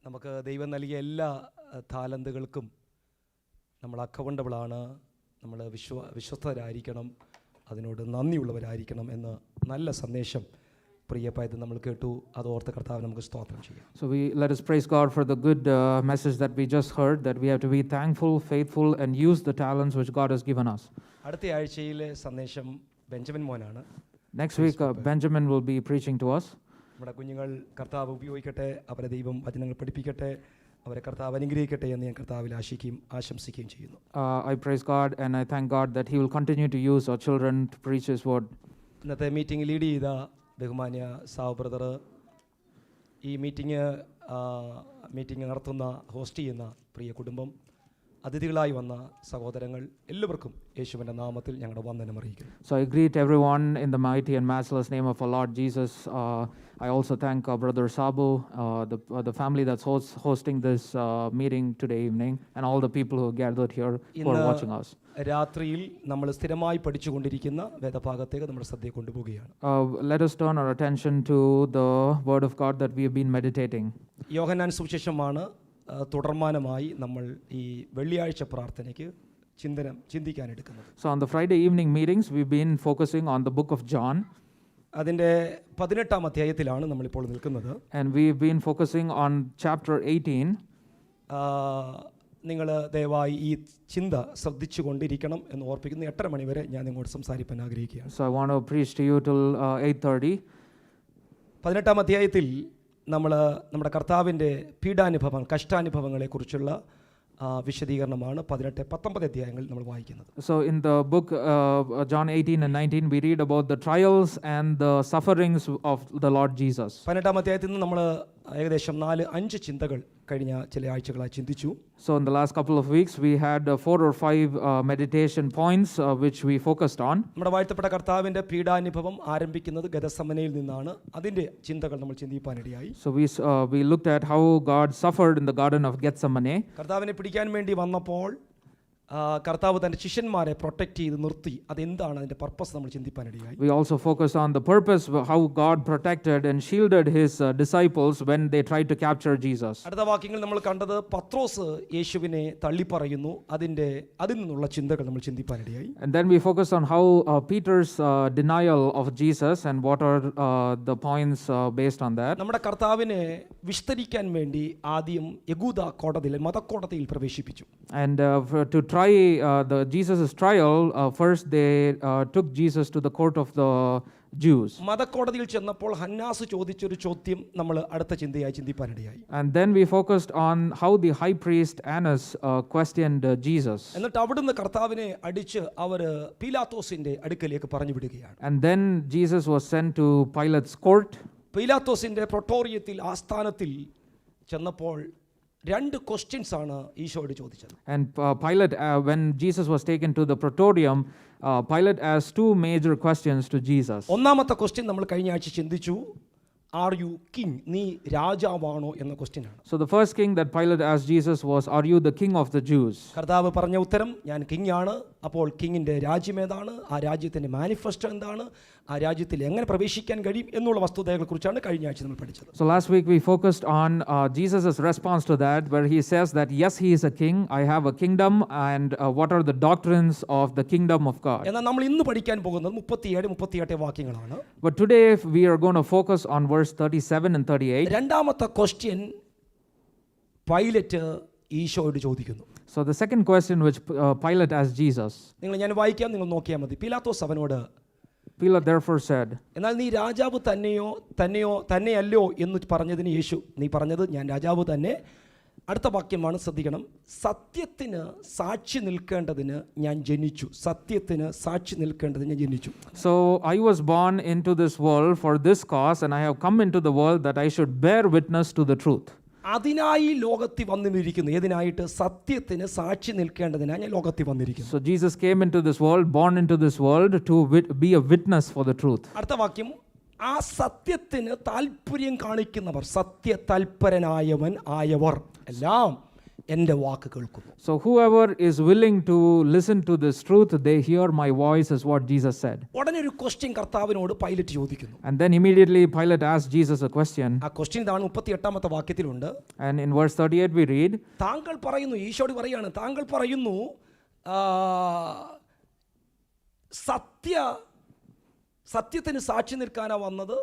നമുക്ക് ദൈവം നൽകിയ എല്ലാ താലന്തുകൾക്കും നമ്മൾ അക്കൗണ്ടബിളാണ്, നമ്മൾ വിശ്വസ്തരായിരിക്കണം, അതിനോട് നന്ദിയുള്ളവരായിരിക്കണം എന്ന നല്ല സന്ദേശം പ്രിയപ്പായത് നമ്മൾ കേട്ടു. അത് ഓർത്ത് കർത്താവ് നമുക്ക് സ്തോത്രം ചെയ്യാം. So let us praise God for the good message that we just heard, that we have to be thankful, faithful, and use the talents which God has given us. അടുത്ത ആഴ്ചയിലെ സന്ദേശം ബെഞ്ചമിൻ മോനാണ്. Next week, Benjamin will be preaching to us. നമ്മുടെ കുഞ്ഞുങ്ങൾ കർത്താവ് ഉപയോഗിക്കട്ടെ, അവരെ ദൈവം വചനങ്ങൾ പഠിപ്പിക്കട്ടെ, അവരെ കർത്താവ് അനുഗ്രഹിക്കട്ടെ എന്ന് ഞാൻ കർത്താവിൽ ആശംസിക്കുകയും ചെയ്യുന്നു. I praise God and I thank God that He will continue to use our children to preach His word. ഇന്നത്തെ മീറ്റിംഗ് ലീഡ് ചെയ്ത ബഹുമാന്യ സാവ് ബ്രദർ, ഈ മീറ്റിംഗ് നടത്തുന്ന ഹോസ്റ്റ് ചെയ്യുന്ന പ്രിയ കുടുംബം, അതിഥികളായി വന്ന സഹോദരങ്ങൾ എല്ലാവർക്കും യേശുവിൻ്റെ നാമത്തിൽ ഞങ്ങളുടെ വന്ദനം അറിയിക്കുന്നു. So I greet everyone in the mighty and matchless name of our Lord Jesus. I also thank our brother Sabu, the family that's hosting this meeting today evening, and all the people who gathered here who are watching us. രാത്രിയിൽ നമ്മൾ സ്ഥിരമായി പഠിച്ചുകൊണ്ടിരിക്കുന്ന വേദഭാഗത്തേക്ക് നമ്മുടെ ശ്രദ്ധയെ കൊണ്ടുപോവുകയാണ്. Let us turn our attention to the word of God that we have been meditating. യോഹന്നാൻ സുവിശേഷമാണ് തുടർമാനമായി നമ്മൾ ഈ വെള്ളിയാഴ്ച പ്രാർത്ഥനയ്ക്ക് ചിന്തിക്കാനെടുക്കുന്നത്. So on the Friday evening meetings we've been focusing on the book of John. അതിൻ്റെ 18-ാം അധ്യായത്തിലാണ് നമ്മളിപ്പോൾ നിൽക്കുന്നത്. And we've been focusing on chapter 18. നിങ്ങൾ ദയവായി ഈ ചിന്ത ശ്രദ്ധിച്ചു കൊണ്ടിരിക്കണം എന്ന് ഓർപ്പിക്കുന്നു. 8:30 മണി വരെ ഞാൻ നിങ്ങളോട് സംസാരിക്കാൻ ആഗ്രഹിക്കുകയാണ്. So I want to preach to you till 8:30. 18-ാം അധ്യായത്തിൽ നമ്മുടെ കർത്താവിൻ്റെ പീഡാനുഭവം, കഷ്ടാനുഭവങ്ങളെക്കുറിച്ചുള്ള വിശദീകരണമാണ് 18-19 അധ്യായങ്ങളിൽ നമ്മൾ വായിക്കുന്നത്. So in the book John 18 and 19 we read about the trials and the sufferings of the Lord Jesus. 18-ാം അധ്യായത്തിൽ നിന്ന് നമ്മൾ ഏകദേശം 4-5 ചിന്തകൾ കഴിഞ്ഞ ചില ആഴ്ചകളായി ചിന്തിച്ചു. So in the last couple of weeks we had 4 or 5 meditation points which we focused on. നമ്മുടെ വാഴ്ത്തപ്പെട്ട കർത്താവിൻ്റെ പീഡാനുഭവം ആരംഭിക്കുന്നത് ഗെത്സമനയിൽ നിന്നാണ്. അതിൻ്റെ ചിന്തകൾ നമ്മൾ ചിന്തിക്കാനിടയായി. So we looked at how God suffered in the garden of Gethsemane. കർത്താവിനെ പിടിക്കാൻ വേണ്ടി വന്നപ്പോൾ കർത്താവ് തൻ്റെ ശിഷ്യന്മാരെ പ്രൊട്ടക്റ്റ് ചെയ്ത് നിർത്തി. അതെന്താണ് അതിൻ്റെ പർപ്പസ് നമ്മൾ ചിന്തിക്കാനിടയായി. We also focused on the purpose, how God protected and shielded His disciples when they tried to capture Jesus. അടുത്ത വാക്യങ്ങൾ നമ്മൾ കണ്ടത് പത്രോസ് യേശുവിനെ തള്ളിപ്പറയുന്നു. അതിൽ നിന്നുള്ള ചിന്തകൾ നമ്മൾ ചിന്തിക്കാനിടയായി. And then we focused on how Peter's denial of Jesus and what are the points based on that. നമ്മുടെ കർത്താവിനെ വിസ്തരിക്കാൻ വേണ്ടി ആദ്യം യഹൂദ കോടതിയിൽ, മതക്കോടതിയിൽ പ്രവേശിപ്പിച്ചു. And to try Jesus' trial, first they took Jesus to the court of the Jews. മതക്കോടതിയിൽ ചെന്നപ്പോൾ ഹന്നാസ് ചോദിച്ചൊരു ചോദ്യം നമ്മൾ അടുത്ത ചിന്തയായി ചിന്തിക്കാനിടയായി. And then we focused on how the high priest Annas questioned Jesus. എന്നിട്ട് അവിടുന്ന് കർത്താവിനെ അടിച്ച് അവർ പീലാത്തോസിന്റെ അടുക്കലേക്ക് പറഞ്ഞു വിടുകയാണ്. And then Jesus was sent to Pilate's court. പീലാത്തോസിന്റെ പ്രൊട്ടോറിയത്തിൽ, ആസ്ഥാനത്തിൽ ചെന്നപ്പോൾ 2 ക്വസ്റ്റ്യൻസ് ആണ് ഈശോയോട് ചോദിച്ചത്. And Pilate, when Jesus was taken to the praetorium, Pilate asked 2 major questions to Jesus. ഒന്നാമത്തെ ക്വസ്റ്റ്യൻ നമ്മൾ കഴിഞ്ഞ ആഴ്ച ചിന്തിച്ചു. Are you king? നീ രാജാവാണോ എന്ന ക്വസ്റ്റ്യൻ ആണ്. So the first king that Pilate asked Jesus was, are you the king of the Jews? കർത്താവ് പറഞ്ഞ ഉത്തരം, ഞാൻ കിങ് ആണ്. അപ്പോൾ കിങ്ങിൻ്റെ രാജ്യം ഏതാണ്, ആ രാജ്യത്തിൻ്റെ മാനിഫെസ്റ്റോ എന്താണ്, ആ രാജ്യത്തിൽ എങ്ങനെ പ്രവേശിക്കാൻ കഴിയും എന്നുള്ള വസ്തുതകളെക്കുറിച്ചാണ് കഴിഞ്ഞ ആഴ്ച നമ്മൾ പഠിച്ചത്. So last week we focused on Jesus' response to that, where he says that yes, he is a king, I have a kingdom, and what are the doctrines of the kingdom of God. എന്നാൽ നമ്മൾ ഇന്ന് പഠിക്കാൻ പോകുന്നത് 37-38 വാക്യങ്ങളാണ്. But today we are going to focus on verse 37 and 38. രണ്ടാമത്തെ question pilot ഈശോയോട് ചോദിക്കുന്നു. So the second question which Pilate asked Jesus. ഞാൻ വായിക്കാം, നിങ്ങൾ നോക്കിയാൽ മതി. പീലാത്തോസ് അവനോട്, Pilate therefore said, എന്നാൽ നീ രാജാവ് തന്നെയല്ലോ എന്ന് പറഞ്ഞതിന് യേശു, നീ പറഞ്ഞത് ഞാൻ രാജാവ് തന്നെ. അടുത്ത വാക്യമാണ്, ശ്രദ്ധിക്കണം. സത്യത്തിന് സാക്ഷി നിൽക്കേണ്ടതിന് ഞാൻ ജനിച്ചു. സത്യത്തിന് സാക്ഷി നിൽക്കേണ്ടതിന് ഞാൻ ജനിച്ചു. So I was born into this world for this cause, and I have come into the world that I should bear witness to the truth. അതിനായി ലോകത്തിൽ വന്നിരിക്കുന്നു. ഏതിനായിട്ട്? സത്യത്തിന് സാക്ഷി നിൽക്കേണ്ടതിനായി ഞാൻ ലോകത്തിൽ വന്നിരിക്കുന്നു. So Jesus came into this world, born into this world to be a witness for the truth. അടുത്ത വാക്യം, ആ സത്യത്തിന് താല്പര്യം കാണിക്കുന്നവർ, സത്യ താല്പരനായവൻ ആയവർ എല്ലാം എൻ്റെ വാക്ക് കേൾക്കുന്നു. So whoever is willing to listen to this truth, they hear my voice, is what Jesus said. ഉടനെ ഒരു ക്വസ്റ്റ്യൻ കർത്താവിനോട് പൈലറ്റ് ചോദിക്കുന്നു. And then immediately Pilate asked Jesus a question. ആ ക്വസ്റ്റ്യൻ ഇതാണ് 38ാമത്തെ വാക്യത്തിലുണ്ട്. And in verse 38 we read, താങ്കൾ പറയുന്നു, ഈശോയോട് പറയാണ്, താങ്കൾ പറയുന്നു സത്യത്തിന് സാക്ഷി നിൽക്കാനാ വന്നത്,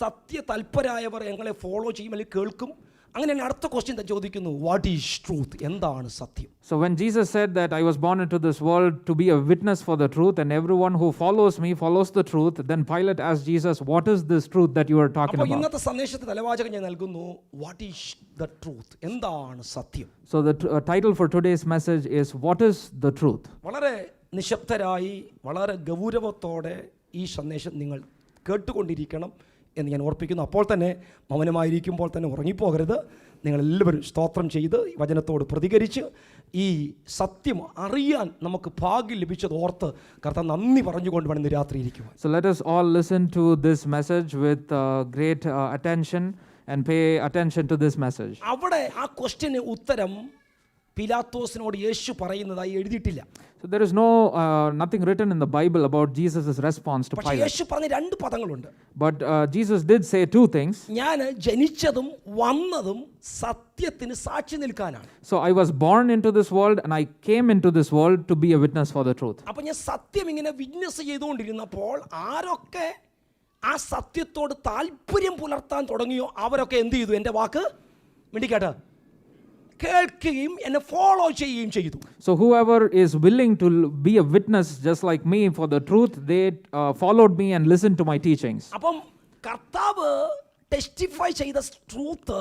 സത്യ തൽപരായവർ ഞങ്ങളെ ഫോളോ ചെയ്യും അല്ലെങ്കിൽ കേൾക്കും. അങ്ങനെയാണ് അടുത്ത ക്വസ്റ്റ്യൻ ചോദിക്കുന്നു, വാട്ട് ഈസ് ട്രൂത്ത്, എന്താണ് സത്യം? So when Jesus said that I was born into this world to be a witness for the truth and everyone who follows me follows the truth, then Pilate asked Jesus, what is this truth that you are talking അപ്പോൾ about? ഇന്നത്തെ സന്ദേശത്തെ തലവാചകം ഞാൻ നൽകുന്നു, what is the truth, എന്താണ് സത്യം? So the title for today's message is, what is the truth? വളരെ നിശബ്ദരായി വളരെ ഗൗരവത്തോടെ ഈ സന്ദേശം നിങ്ങൾ കേട്ടുകൊണ്ടിരിക്കണം എന്ന് ഞാൻ ഓർപ്പിക്കുന്നു. അപ്പോൾ തന്നെ മൗനമായിരിക്കുമ്പോൾ തന്നെ ഉറങ്ങിപ്പോകരുത്. നിങ്ങളെല്ലാവരും സ്തോത്രം ചെയ്ത് വചനത്തോട് പ്രതികരിച്ച് ഈ സത്യം അറിയാൻ നമുക്ക് ഭാഗ്യം ലഭിച്ചത് ഓർത്ത് കർത്താവ് നന്ദി പറഞ്ഞുകൊണ്ട് വേണം ഇന്ന് രാത്രി ഇരിക്കുവാൻ. So let us all listen to this message with great attention and pay attention to this message. അവിടെ ആ ക്വസ്റ്റ്യന് ഉത്തരം പിലാത്തോസിനോട് യേശു പറയുന്നതായി എഴുതിയിട്ടില്ല. So there is nothing written in the Bible about Jesus' response to പക്ഷേ Pilate. യേശു പറഞ്ഞ രണ്ട് പദങ്ങളുണ്ട്. But Jesus did say two things. ഞാൻ ജനിച്ചതും വന്നതും സത്യത്തിന് സാക്ഷി നിൽക്കാനാണ്. So I was born into this world and I came into this world to be a witness for the truth. അപ്പോൾ ഞാൻ സത്യം ഇങ്ങനെ വിറ്റ്നസ് ചെയ്തുകൊണ്ടിരുന്നപ്പോൾ ആരൊക്കെ ആ സത്യത്തോട് താല്പര്യം പുലർത്താൻ തുടങ്ങിയോ അവരൊക്കെ എന്ത് ചെയ്തു? എൻ്റെ വാക്ക് മിണ്ടിക്കാട്ട് കേൾക്കുകയും എന്നെ ഫോളോ ചെയ്യുകയും ചെയ്തു. So whoever is willing to be a witness just like me for the truth, they followed me and listened to my teachings. അപ്പം കർത്താവ് ടെസ്റ്റിഫൈ ചെയ്ത ട്രൂത്ത്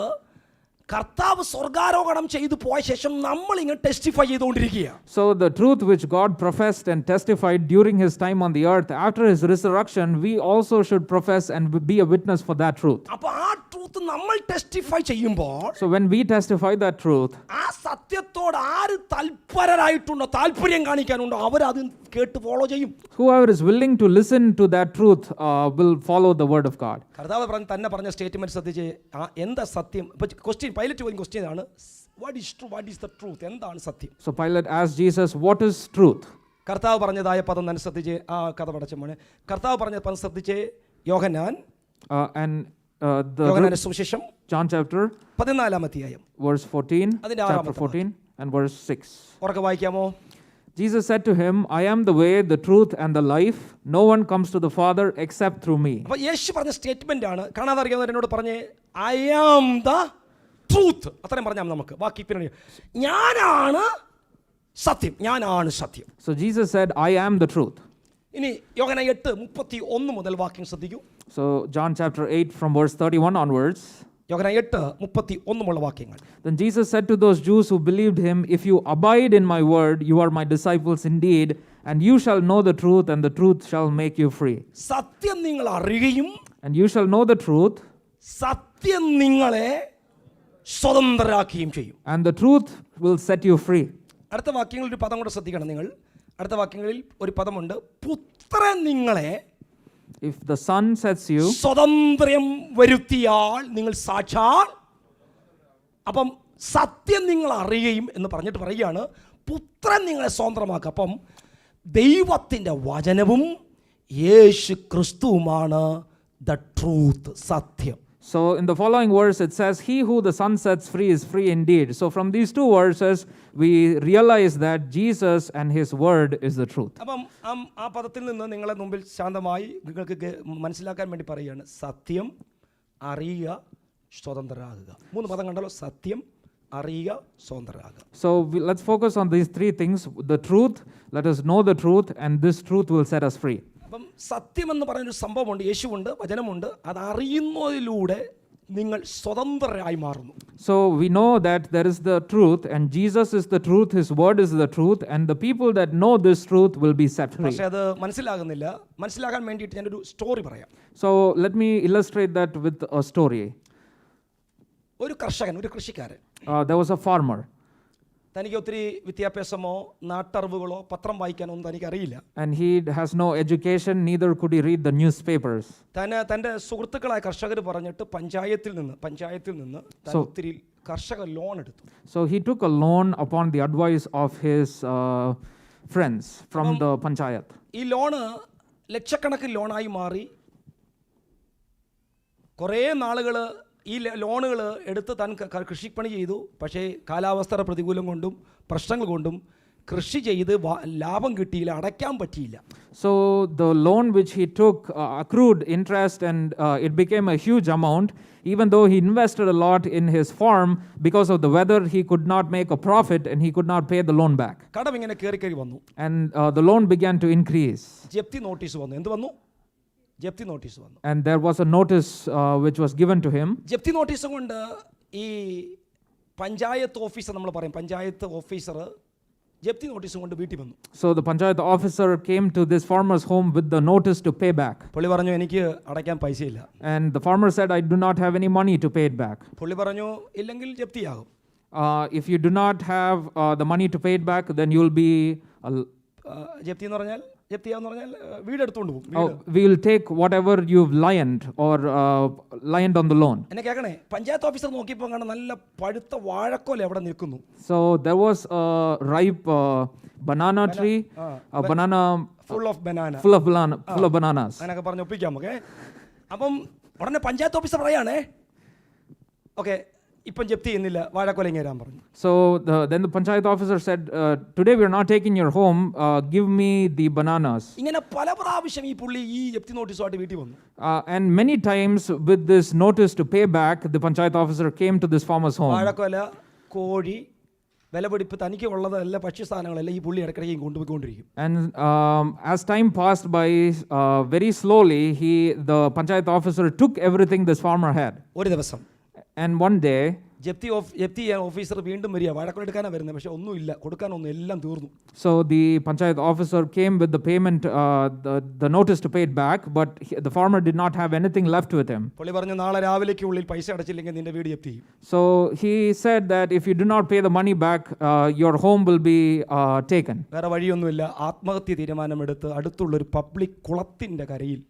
കർത്താവ് സ്വർഗാരോഹണം ചെയ്തു പോയ ശേഷം നമ്മൾ ഇങ്ങനെ ടെസ്റ്റിഫൈ ചെയ്തുകൊണ്ടിരിക്കുകയാണ്. So the truth which God professed and testified during his time on the earth, after his resurrection, we also should profess and be a witness for that truth. അപ്പോൾ ആ ട്രൂത്ത് നമ്മൾ ടെസ്റ്റിഫൈ ചെയ്യുമ്പോൾ, So when we testify that truth, ആ സത്യത്തോട് ആര് തൽപരരായിട്ടുണ്ടോ, താല്പര്യം കാണിക്കാനുണ്ടോ, അവരത് കേട്ട് follow ചെയ്യും. whoever is willing to listen to that truth will follow the word of God. കർത്താവ് തന്നെ പറഞ്ഞ സ്റ്റേറ്റ്മെന്റ് ശ്രദ്ധിച്ച്, എന്താ സത്യം? ഇപ്പോൾ ക്വസ്റ്റ്യൻ പൈലറ്റ് പോലും ക്വസ്റ്റ്യൻ ആണ്, what is true, what is the truth, എന്താണ് സത്യം? So Pilate asked Jesus, what is truth? കർത്താവ് പറഞ്ഞതായ പദം തന്നെ ശ്രദ്ധിച്ച്, ആ കഥ പടച്ചമാണ്. കർത്താവ് പറഞ്ഞ പദം ശ്രദ്ധിച്ച്, യോഹന്നാൻ യോഹന്നാന്റെ സുവിശേഷം John chapter 14 അധ്യായം verse 14, അതിന്റെ chapter 14 and verse 6. ഉറക്കെ വായിക്കാമോ? Jesus said to him, I am the way, the truth and the life. No one comes to the Father except through me. അപ്പോൾ യേശു പറഞ്ഞ സ്റ്റേറ്റ്മെന്റ് ആണ്. കാണാതെ അറിയാവുന്നവർ എന്നോട് പറഞ്ഞേ, ഐ ആം ദ ട്രൂത്ത്. അത്രയും പറഞ്ഞാൽ നമുക്ക് ബാക്കി പിന്നെ ഞാനാണ് സത്യം, ഞാനാണ് സത്യം. So Jesus said, I am the truth. ഇനി യോഹന്നാൻ 8:31 മുതൽ വാക്യം ശ്രദ്ധിക്കൂ. So John chapter 8 from verse 31 onwards. യോഹന്നാൻ 8:31 മുതൽ വാക്യങ്ങൾ. Then Jesus said to those Jews who believed him, if you abide in my word, you are my disciples indeed, and you shall know the truth, and the truth shall make you free. സത്യം നിങ്ങൾ അറിയുകയും And you shall know the truth, സത്യം നിങ്ങളെ സ്വതന്ത്രരാക്കുകയും ചെയ്യും. and the truth will set you free. അടുത്ത വാക്യങ്ങളിൽ ഒരു പദം കൂടെ ശ്രദ്ധിക്കണം നിങ്ങൾ. അടുത്ത വാക്യങ്ങളിൽ ഒരു പദമുണ്ട്, പുത്രൻ നിങ്ങളെ If the Son sets you, സ്വതന്ത്രം വരുത്തിയാൽ നിങ്ങൾ സാക്ഷാൽ. അപ്പം സത്യം നിങ്ങൾ അറിയുകയും എന്ന് പറഞ്ഞിട്ട് പറയുകയാണ്, പുത്രൻ നിങ്ങളെ സ്വതന്ത്രമാക്കുക. അപ്പം ദൈവത്തിൻ്റെ വചനവും യേശു ക്രിസ്തുവുമാണ് ദ ട്രൂത്ത്, സത്യം. so in the following verse it says, he who the Son sets free is free indeed. So from these two verses we realize that Jesus and his word is the truth. അപ്പം ആ പദത്തിൽ നിന്ന് നിങ്ങളെ മുമ്പിൽ ശാന്തമായി നിങ്ങൾക്ക് മനസ്സിലാക്കാൻ വേണ്ടി പറയുകയാണ്, സത്യം അറിയുക, സ്വതന്ത്രരാകുക. 3 പദം കണ്ടല്ലോ, സത്യം അറിയുക, സ്വതന്ത്രരാകുക. So let's focus on these three things. The truth, let us know the truth, and this truth will set us free. അപ്പം സത്യമെന്ന് പറയുന്നൊരു സംഭവമുണ്ട്, യേശുവുണ്ട്, വചനമുണ്ട്. അത് അറിയുന്നതിലൂടെ നിങ്ങൾ സ്വതന്ത്രരായി മാറുന്നു. So we know that there is the truth, and Jesus is the truth, his word is the truth, and the people that know this truth will be set free. പക്ഷേ അത് മനസ്സിലാകുന്നില്ല. മനസ്സിലാക്കാൻ വേണ്ടിയിട്ട് ഞാനൊരു സ്റ്റോറി പറയാം. So let me illustrate that with a story. ഒരു കർഷകൻ, ഒരു കൃഷിക്കാരൻ, There was a farmer. തനിക്ക് ഒത്തിരി വിദ്യാഭ്യാസമോ നാട്ടറിവുകളോ പത്രം വായിക്കാനോ ഒന്നും തനിക്കറിയില്ല. And he has no education, neither could he read the newspapers. തൻ്റെ സുഹൃത്തുക്കളായ കർഷകർ പറഞ്ഞിട്ട് പഞ്ചായത്തിൽ നിന്ന് താൻ ഒത്തിരി കർഷക ലോൺ എടുത്തു. So he took a loan upon the advice of his friends from the panchayat. ഈ ലോണ് ലക്ഷക്കണക്കിന് ലോണായി മാറി. കുറേ നാളുകൾ ഈ ലോണുകൾ എടുത്ത് താൻ കൃഷിപ്പണി ചെയ്തു. പക്ഷേ കാലാവസ്ഥയുടെ പ്രതികൂലം കൊണ്ടും പ്രശ്നങ്ങൾ കൊണ്ടും കൃഷി ചെയ്ത് ലാഭം കിട്ടിയില്ല, അടയ്ക്കാൻ പറ്റിയില്ല. So the loan which he took accrued interest and it became a huge amount. Even though he invested a lot in his farm, because of the weather he could not make a profit and he could not pay the loan back. കടം ഇങ്ങനെ കയറി വന്നു. And the loan began to increase. ജപ്തി notice വന്നു. എന്ത് വന്നു? ജപ്തി notice വന്നു. And there was a notice which was given to him. ജപ്തി നോട്ടീസ് കൊണ്ട് ഈ പഞ്ചായത്ത് ഓഫീസർ, നമ്മൾ പറയും പഞ്ചായത്ത് ഓഫീസർ ജപ്തി നോട്ടീസ് കൊണ്ട് വീട്ടിൽ വന്നു. So the panchayat officer came to this farmer's home with the notice to pay back. പുള്ളി പറഞ്ഞു എനിക്ക് അടയ്ക്കാൻ പൈസയില്ല. And the farmer said, I do not have any money to pay it back. പുള്ളി പറഞ്ഞു ഇല്ലെങ്കിൽ ജപ്തിയാകും. If you do not have the money to pay it back, then you will be ജപ്തി എന്ന് പറഞ്ഞാൽ വീട് എടുത്തുകൊണ്ട് പോകും. We will take whatever you've lioned or lioned on the loan. എന്നെ കേൾക്കണേ, പഞ്ചായത്ത് ഓഫീസർ നോക്കിയപ്പോൾ കാണാൻ നല്ല പഴുത്ത വാഴക്കോല അവിടെ നിൽക്കുന്നു. So there was a ripe banana tree, a banana full of bananas. അങ്ങനെയൊക്കെ പറഞ്ഞ് ഒപ്പിക്കാം നമുക്ക്. അപ്പം ഉടനെ പഞ്ചായത്ത് ഓഫീസർ പറയാണേ, ഓക്കെ ഇപ്പം ജപ്തി ചെയ്യുന്നില്ല, വാഴക്കൊല ഇങ്ങേരാൻ പറഞ്ഞു. So then the panchayat officer said, today we are not taking your home, give me the bananas. ഇങ്ങനെ പല പ്രാവശ്യം ഈ പുള്ളി ഈ ജപ്തി നോട്ടീസുമായിട്ട് വീട്ടിൽ വന്നു. And many times with this notice to pay back, the panchayat officer came to this farmer's home. വാഴക്കൊല, കോഴി, വിലപിടിപ്പ് തനിക്ക് ഉള്ളതല്ല ഭക്ഷ്യസാധനങ്ങളെല്ലാം ഈ പുള്ളി ഇടയ്ക്കിടയ്ക്ക് കൊണ്ടുപോയിക്കൊണ്ടിരിക്കും. And as time passed by, very slowly the panchayat officer took everything this farmer had. ഒരു ദിവസം and one day ജപ്തി ചെയ്യാൻ ഓഫീസർ വീണ്ടും വരിക. വാഴക്കൊല എടുക്കാനാണ് വരുന്നത്, പക്ഷെ ഒന്നുമില്ല, കൊടുക്കാനൊന്നും, എല്ലാം തീർന്നു. So the panchayat officer came with the payment, the notice to pay it back, but the farmer did not have anything left with him. പുള്ളി പറഞ്ഞു നാളെ രാവിലേക്കുള്ളിൽ പൈസ അടച്ചില്ലെങ്കിൽ നിന്റെ വീട് ജപ്തി ചെയ്യും. So he said that if you do not pay the money back, your home will be taken. വേറെ വഴിയൊന്നുമില്ല. ആത്മഹത്യ തീരുമാനമെടുത്ത് അടുത്തുള്ളൊരു പബ്ലിക് കുളത്തിൻ്റെ കരയിൽ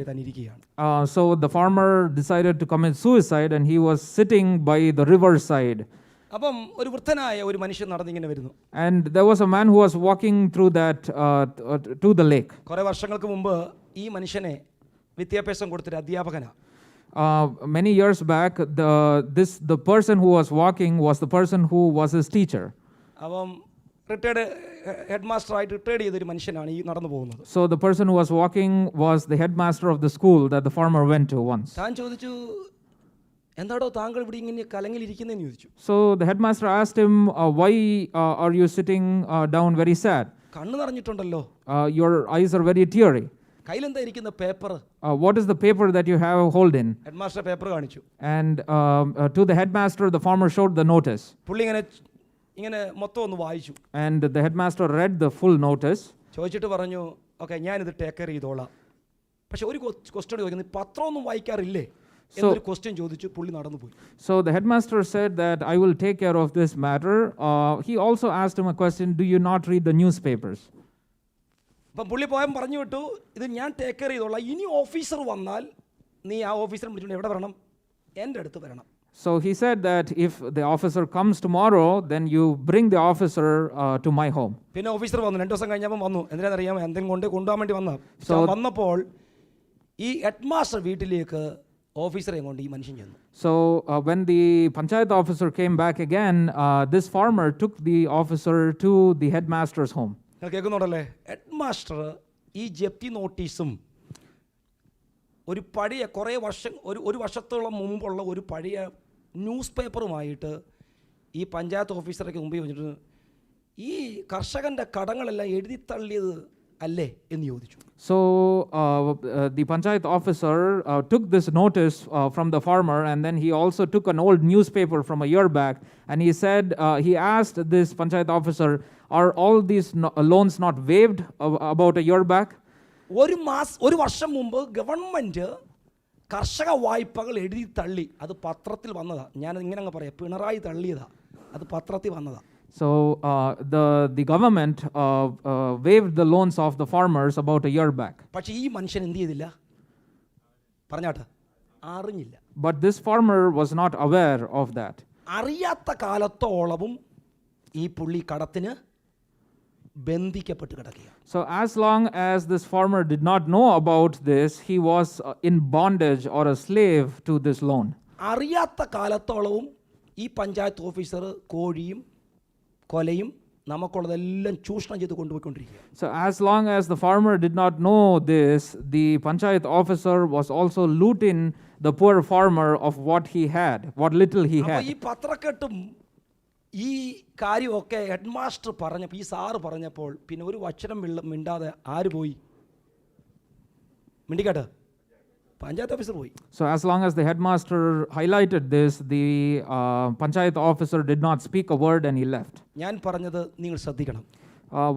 തന്നെ ഇരിക്കുകയാണ്. So the farmer decided to commit suicide and he was sitting by the river side. അപ്പം ഒരു വൃദ്ധനായ ഒരു മനുഷ്യൻ നടന്നിങ്ങനെ വരുന്നു. And there was a man who was walking through that to the lake. കുറേ വർഷങ്ങൾക്ക് മുമ്പ് ഈ മനുഷ്യനെ വിദ്യാഭ്യാസം കൊടുത്തൊരു അധ്യാപകനാണ്. Many years back, the person who was walking was the person who was his teacher. അപ്പം റിട്ടയർഡ് ഹെഡ്മാസ്റ്റർ ആയിട്ട് റിട്ടയർഡ് ചെയ്തൊരു മനുഷ്യനാണ് ഈ നടന്നു പോകുന്നത്. So the person who was walking was the headmaster of the school that the farmer went to once. താൻ ചോദിച്ചു, എന്താടോ താങ്കൾ ഇവിടെ ഇങ്ങനെ കലങ്ങിലിരിക്കുന്നതെന്ന് ചോദിച്ചു. So the headmaster asked him, why are you sitting down very sad? കണ്ണ് നിറഞ്ഞിട്ടുണ്ടല്ലോ. Your eyes are very teary. കയ്യിലെന്താ ഇരിക്കുന്ന paper? What is the paper that you have hold in? Headmaster paper കാണിച്ചു. And to the headmaster the farmer showed the notice. പുള്ളി ഇങ്ങനെ മൊത്തം ഒന്ന് വായിച്ചു. And the headmaster read the full notice. ചോദിച്ചിട്ട് പറഞ്ഞു, okay ഞാനിത് ടേക്ക് കെയർ ചെയ്തോളാം. പക്ഷെ ഒരു ക്വസ്റ്റ്യൻ ചോദിക്കുന്നു, പത്രമൊന്നും വായിക്കാറില്ലേ എന്നൊരു ക്വസ്റ്റ്യൻ ചോദിച്ചു. പുള്ളി നടന്നു പോയി. So the headmaster said that I will take care of this matter. He also asked him a question, do you not read the newspapers? അപ്പം പുള്ളി പോയാൽ പറഞ്ഞു വിട്ടു, ഇത് ഞാൻ ടേക്ക് കെയർ ചെയ്തോളാം. ഇനി ഓഫീസർ വന്നാൽ നീ ആ ഓഫീസറെ വിളിച്ചുകൊണ്ട് എവിടെ വരണം? എൻ്റെ അടുത്ത് വരണം. So he said that if the officer comes tomorrow, then you bring the officer to my home. പിന്നെ ഓഫീസർ വന്നു. 2 ദിവസം കഴിഞ്ഞപ്പോൾ വന്നു. എന്തിനാണെന്നറിയാം, എന്തെങ്കിലും കൊണ്ടുപോകാൻ വേണ്ടി വന്നപ്പോൾ ഈ ഹെഡ്മാസ്റ്റർ വീട്ടിലേക്ക് ഓഫീസറെ കൊണ്ട് ഈ മനുഷ്യൻ ചെന്നു. So when the panchayat officer came back again, this farmer took the officer to the headmaster's home. നിങ്ങൾ കേൾക്കുന്നുണ്ടല്ലേ? ഹെഡ്മാസ്റ്റർ ഈ ജപ്തി നോട്ടീസും ഒരു പഴയ കുറേ വർഷം ഒരു വർഷത്തോളം മുമ്പുള്ള ഒരു പഴയ ന്യൂസ് പേപ്പറുമായിട്ട് ഈ പഞ്ചായത്ത് ഓഫീസറൊക്കെ മുമ്പിൽ വെച്ചിട്ട് ഈ കർഷകൻ്റെ കടങ്ങളെല്ലാം എഴുതി തള്ളിയത് അല്ലേ എന്ന് ചോദിച്ചു. So the panchayat officer took this notice from the farmer, and then he also took an old newspaper from a year back, and he said, he asked this panchayat officer, are all these loans not waived about a year back? ഒരു വർഷം മുമ്പ് government കർഷക വായ്പകൾ എഴുതി തള്ളി. അത് പത്രത്തിൽ വന്നതാണ്. ഞാൻ ഇങ്ങനെ അങ്ങ് പറയാം, പിണറായി തള്ളിയതാണ്. അത് പത്രത്തിൽ വന്നതാ. So the government waived the loans of the farmers about a year back. പക്ഷേ ഈ മനുഷ്യൻ എന്ത് ചെയ്തില്ല? പറഞ്ഞാട്ടെ, അറിഞ്ഞില്ല. But this farmer was not aware of that. അറിയാത്ത കാലത്തോളവും ഈ പുള്ളി കടത്തിന് ബന്ധിക്കപ്പെട്ട് കിടക്കുക. So as long as this farmer did not know about this, he was in bondage or a slave to this loan. അറിയാത്ത കാലത്തോളവും ഈ പഞ്ചായത്ത് ഓഫീസർ കോഴിയും കൊലയും നമുക്കുള്ളതെല്ലാം ചൂഷണം ചെയ്ത് കൊണ്ടുപോയിക്കൊണ്ടിരിക്കുക. So as long as the farmer did not know this, the panchayat officer was also looting the poor farmer of what he had, what little he അപ്പോൾ had. ഈ പത്രക്കെട്ടും ഈ കാര്യമൊക്കെ ഹെഡ് മാസ്റ്റർ പറഞ്ഞപ്പോൾ, ഈ സാറ് പറഞ്ഞപ്പോൾ പിന്നെ ഒരു വചനം മിണ്ടാതെ ആര് പോയി? മിണ്ടിക്കാട്ടെ, പഞ്ചായത്ത് ഓഫീസർ പോയി. So as long as the headmaster highlighted this, the panchayat officer did not speak a word and he left. ഞാൻ പറഞ്ഞത് നിങ്ങൾ ശ്രദ്ധിക്കണം.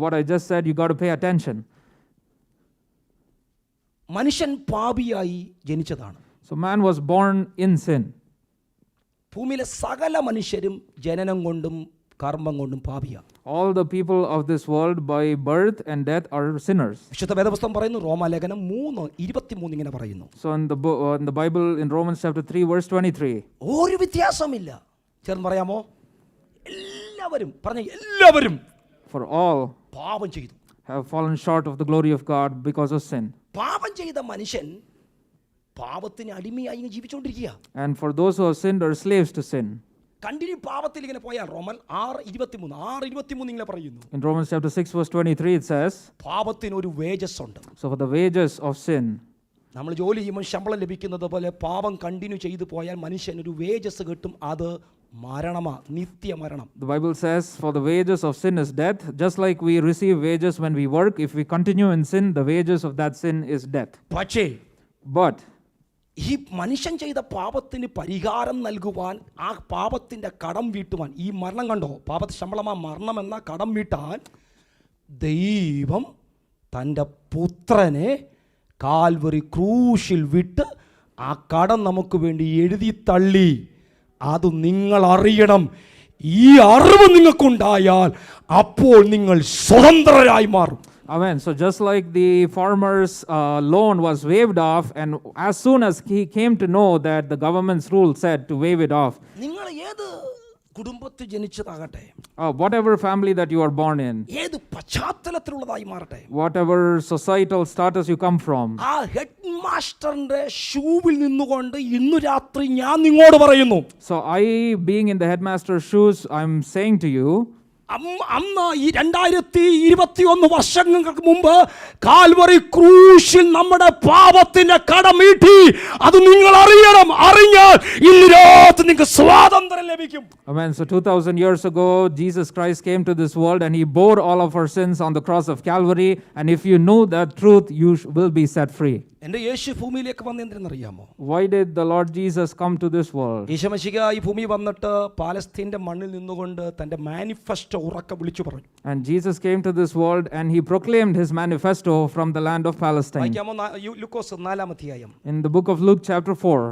What I just said, you got to pay attention. മനുഷ്യൻ പാപിയായി ജനിച്ചതാണ്. So man was born in sin. ഭൂമിയിലെ സകല മനുഷ്യരും ജനനം കൊണ്ടും കർമ്മം കൊണ്ടും പാപിയാണ്. All the people of this world by birth and death are sinners. വിശുദ്ധ വേദപുസ്തകം പറയുന്നു, റോമാലേഖനം 3:23 ഇങ്ങനെ പറയുന്നു. So in the Bible, in Romans chapter 3 verse 23, ഒരു വ്യത്യാസമില്ല. ചേർന്ന് പറയാമോ? എല്ലാവരും പറഞ്ഞ എല്ലാവരും for all പാപം ചെയ്തു, have fallen short of the glory of God because of sin. പാപം ചെയ്ത മനുഷ്യൻ പാപത്തിന് അടിമയായി ജീവിച്ചുകൊണ്ടിരിക്കുക. And for those who have sinned are slaves to sin. Continue പാപത്തിൽ ഇങ്ങനെ പോയാൽ റോമൻ 6:23 ഇങ്ങനെ പറയുന്നു. In Romans chapter 6 verse 23 it says, പാപത്തിന് ഒരു വേജസ് ഉണ്ട്. so for the wages of sin, നമ്മൾ ജോലി ചെയ്യുമ്പോൾ ശമ്പളം ലഭിക്കുന്നത് പോലെ പാപം കണ്ടിന്യൂ ചെയ്തു പോയാൽ മനുഷ്യൻ ഒരു വേജസ് കിട്ടും, അത് മരണമാ, നിത്യമരണം. the Bible says, for the wages of sin is death. Just like we receive wages when we work, if we continue in sin, the wages of that sin is death. പക്ഷേ But ഈ മനുഷ്യൻ ചെയ്ത പാപത്തിന് പരിഹാരം നൽകുവാൻ, ആ പാപത്തിൻ്റെ കടം വീട്ടുവാൻ, ഈ മരണം കണ്ടോ, പാപത്തെ ശമ്പളമാ മരണം എന്ന കടം വീട്ടാൻ ദൈവം തൻ്റെ പുത്രനെ കാൽവറി ക്രൂശിൽ വിട്ട് ആ കടം നമുക്ക് വേണ്ടി എഴുതി തള്ളി. അത് നിങ്ങൾ അറിയണം. ഈ അറിവ് നിങ്ങൾക്കുണ്ടായാൽ അപ്പോൾ നിങ്ങൾ സ്വതന്ത്രരായി മാറും. Amen. So just like the farmer's loan was waived off, and as soon as he came to know that the government's rule said to waive it off, നിങ്ങൾ ഏത് കുടുംബത്തിൽ ജനിച്ചതാകട്ടെ, whatever family that you are born in, ഏത് പശ്ചാത്തലത്തിലുള്ളതായി മാറട്ടെ, whatever societal status you come from, ആ head മാസ്റ്ററിന്റെ ഷൂവിൽ നിന്നുകൊണ്ട് ഇന്നു രാത്രി ഞാൻ നിങ്ങളോട് പറയുന്നു. so I, being in the headmaster's shoes, I'm saying to you, അന്ന് ഈ 2021 വർഷങ്ങൾക്ക് മുമ്പ് കാൽവറി ക്രൂശിൽ നമ്മുടെ പാപത്തിന്റെ കടം വീട്ടി. അത് നിങ്ങൾ അറിയണം. അറിഞ്ഞാൽ ഇന്ന് രാത്രി നിങ്ങൾക്ക് സ്വാതന്ത്ര്യം ലഭിക്കും. Amen. So 2000 years ago, Jesus Christ came to this world and he bore all of our sins on the cross of Calvary. And if you know that truth, you will be set free. എൻ്റെ യേശു ഭൂമിയിലേക്ക് വന്ന എന്തിനെന്നറിയാമോ? Why did the Lord Jesus come to this world? ഈശോമിശിഹ ഈ ഭൂമി വന്നിട്ട് പാലസ്തീന്റെ മണ്ണിൽ നിന്നുകൊണ്ട് തന്റെ manifesto ഉറക്കെ വിളിച്ചു പറഞ്ഞു. And Jesus came to this world and he proclaimed his manifesto from the land of Palestine. വായിക്കാമോ? ലൂക്കോസ് 4-ാം അധ്യായം. In the book of Luke chapter 4.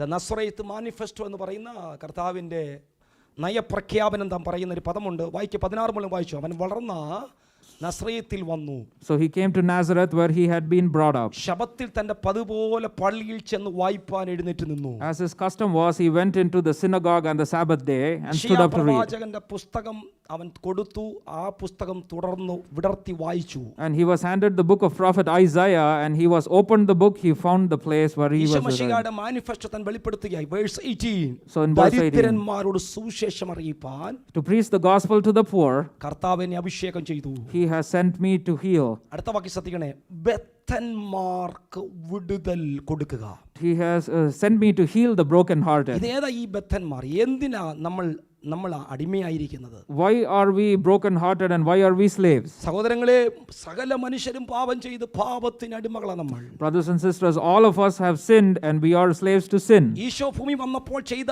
The Nazareth manifesto എന്ന് പറയുന്ന കർത്താവിന്റെ നയപ്രഖ്യാപനം താൻ പറയുന്ന ഒരു പദമുണ്ട്. വായിക്കുക, 16 മുതൽ വായിച്ചു. അവൻ വളർന്ന നസ്രയത്തിൽ വന്നു. So he came to Nazareth where he had been brought up. ശബത്തിൽ തന്റെ പതുപോലെ പള്ളിയിൽ ചെന്ന് വായിപ്പാൻ എഴുന്നേറ്റ് നിന്നു. As his custom was, he went into the synagogue on the Sabbath day and stood up to read. പ്രവാചകന്റെ പുസ്തകം അവൻ കൊടുത്തു. ആ പുസ്തകം തുടർന്ന് വിടർത്തി വായിച്ചു. And he was handed the book of prophet Isaiah, and he was opened the book, he found the place where he was ഈശോമിശിഹായുടെ മാനിഫെസ്റ്റോ താൻ വെളിപ്പെടുത്തുകയായി. Verse 18. So in verse 18, ദരിദ്രന്മാരോട് സുവിശേഷം അറിയിപ്പാൻ, to preach the gospel to the poor, കർത്താവ് എന്നെ അഭിഷേകം ചെയ്തു. he has sent me to heal. അടുത്ത വാക്യം ശ്രദ്ധിക്കണേ. ബദ്ധന്മാർക്ക് വിടുതൽ കൊടുക്കുക. He has sent me to heal the brokenhearted. ഇതേതാ ഈ ബദ്ധന്മാർ? എന്തിനാ നമ്മൾ അടിമയായിരിക്കുന്നത്? Why are we brokenhearted and why are we slaves? സഹോദരങ്ങളെ, സകല മനുഷ്യരും പാപം ചെയ്ത് പാപത്തിന് അടിമകളാണ് നമ്മൾ. Brothers and sisters, all of us have sinned and we are slaves to sin. Isho ഭൂമി വന്നപ്പോൾ ചെയ്ത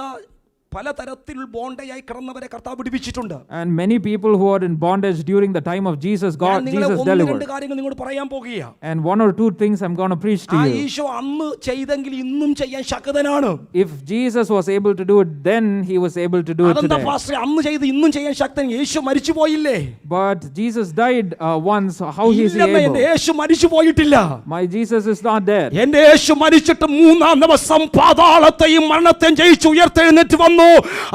പലതരത്തിൽ ബോണ്ടേജായി കിടന്നവരെ കർത്താവ് വിടുവിച്ചിട്ടുണ്ട്. And many people who are in bondage during the time of Jesus, Jesus delivered. കാര്യങ്ങൾ നിങ്ങളോട് പറയാൻ പോകുകയാ. And one or two things I'm going to preach to you. Isho അന്ന് ചെയ്തെങ്കിൽ ഇന്നും ചെയ്യാൻ ശക്തനാണ്. If Jesus was able to do it then, he was able to do it today. അന്ന് ചെയ്ത് ഇന്നും ചെയ്യാൻ ശക്തൻ. യേശു മരിച്ചു പോയില്ലേ? But Jesus died once. How he is able? എന്റെ യേശു മരിച്ചു പോയിട്ടില്ല. My Jesus is not dead. എന്റെ യേശു മരിച്ചിട്ട് മൂന്നാം ദിവസം പാതാളത്തെയും മരണത്തെയും ജയിച്ചു ഉയർത്തെഴുന്നേറ്റ് വന്നു.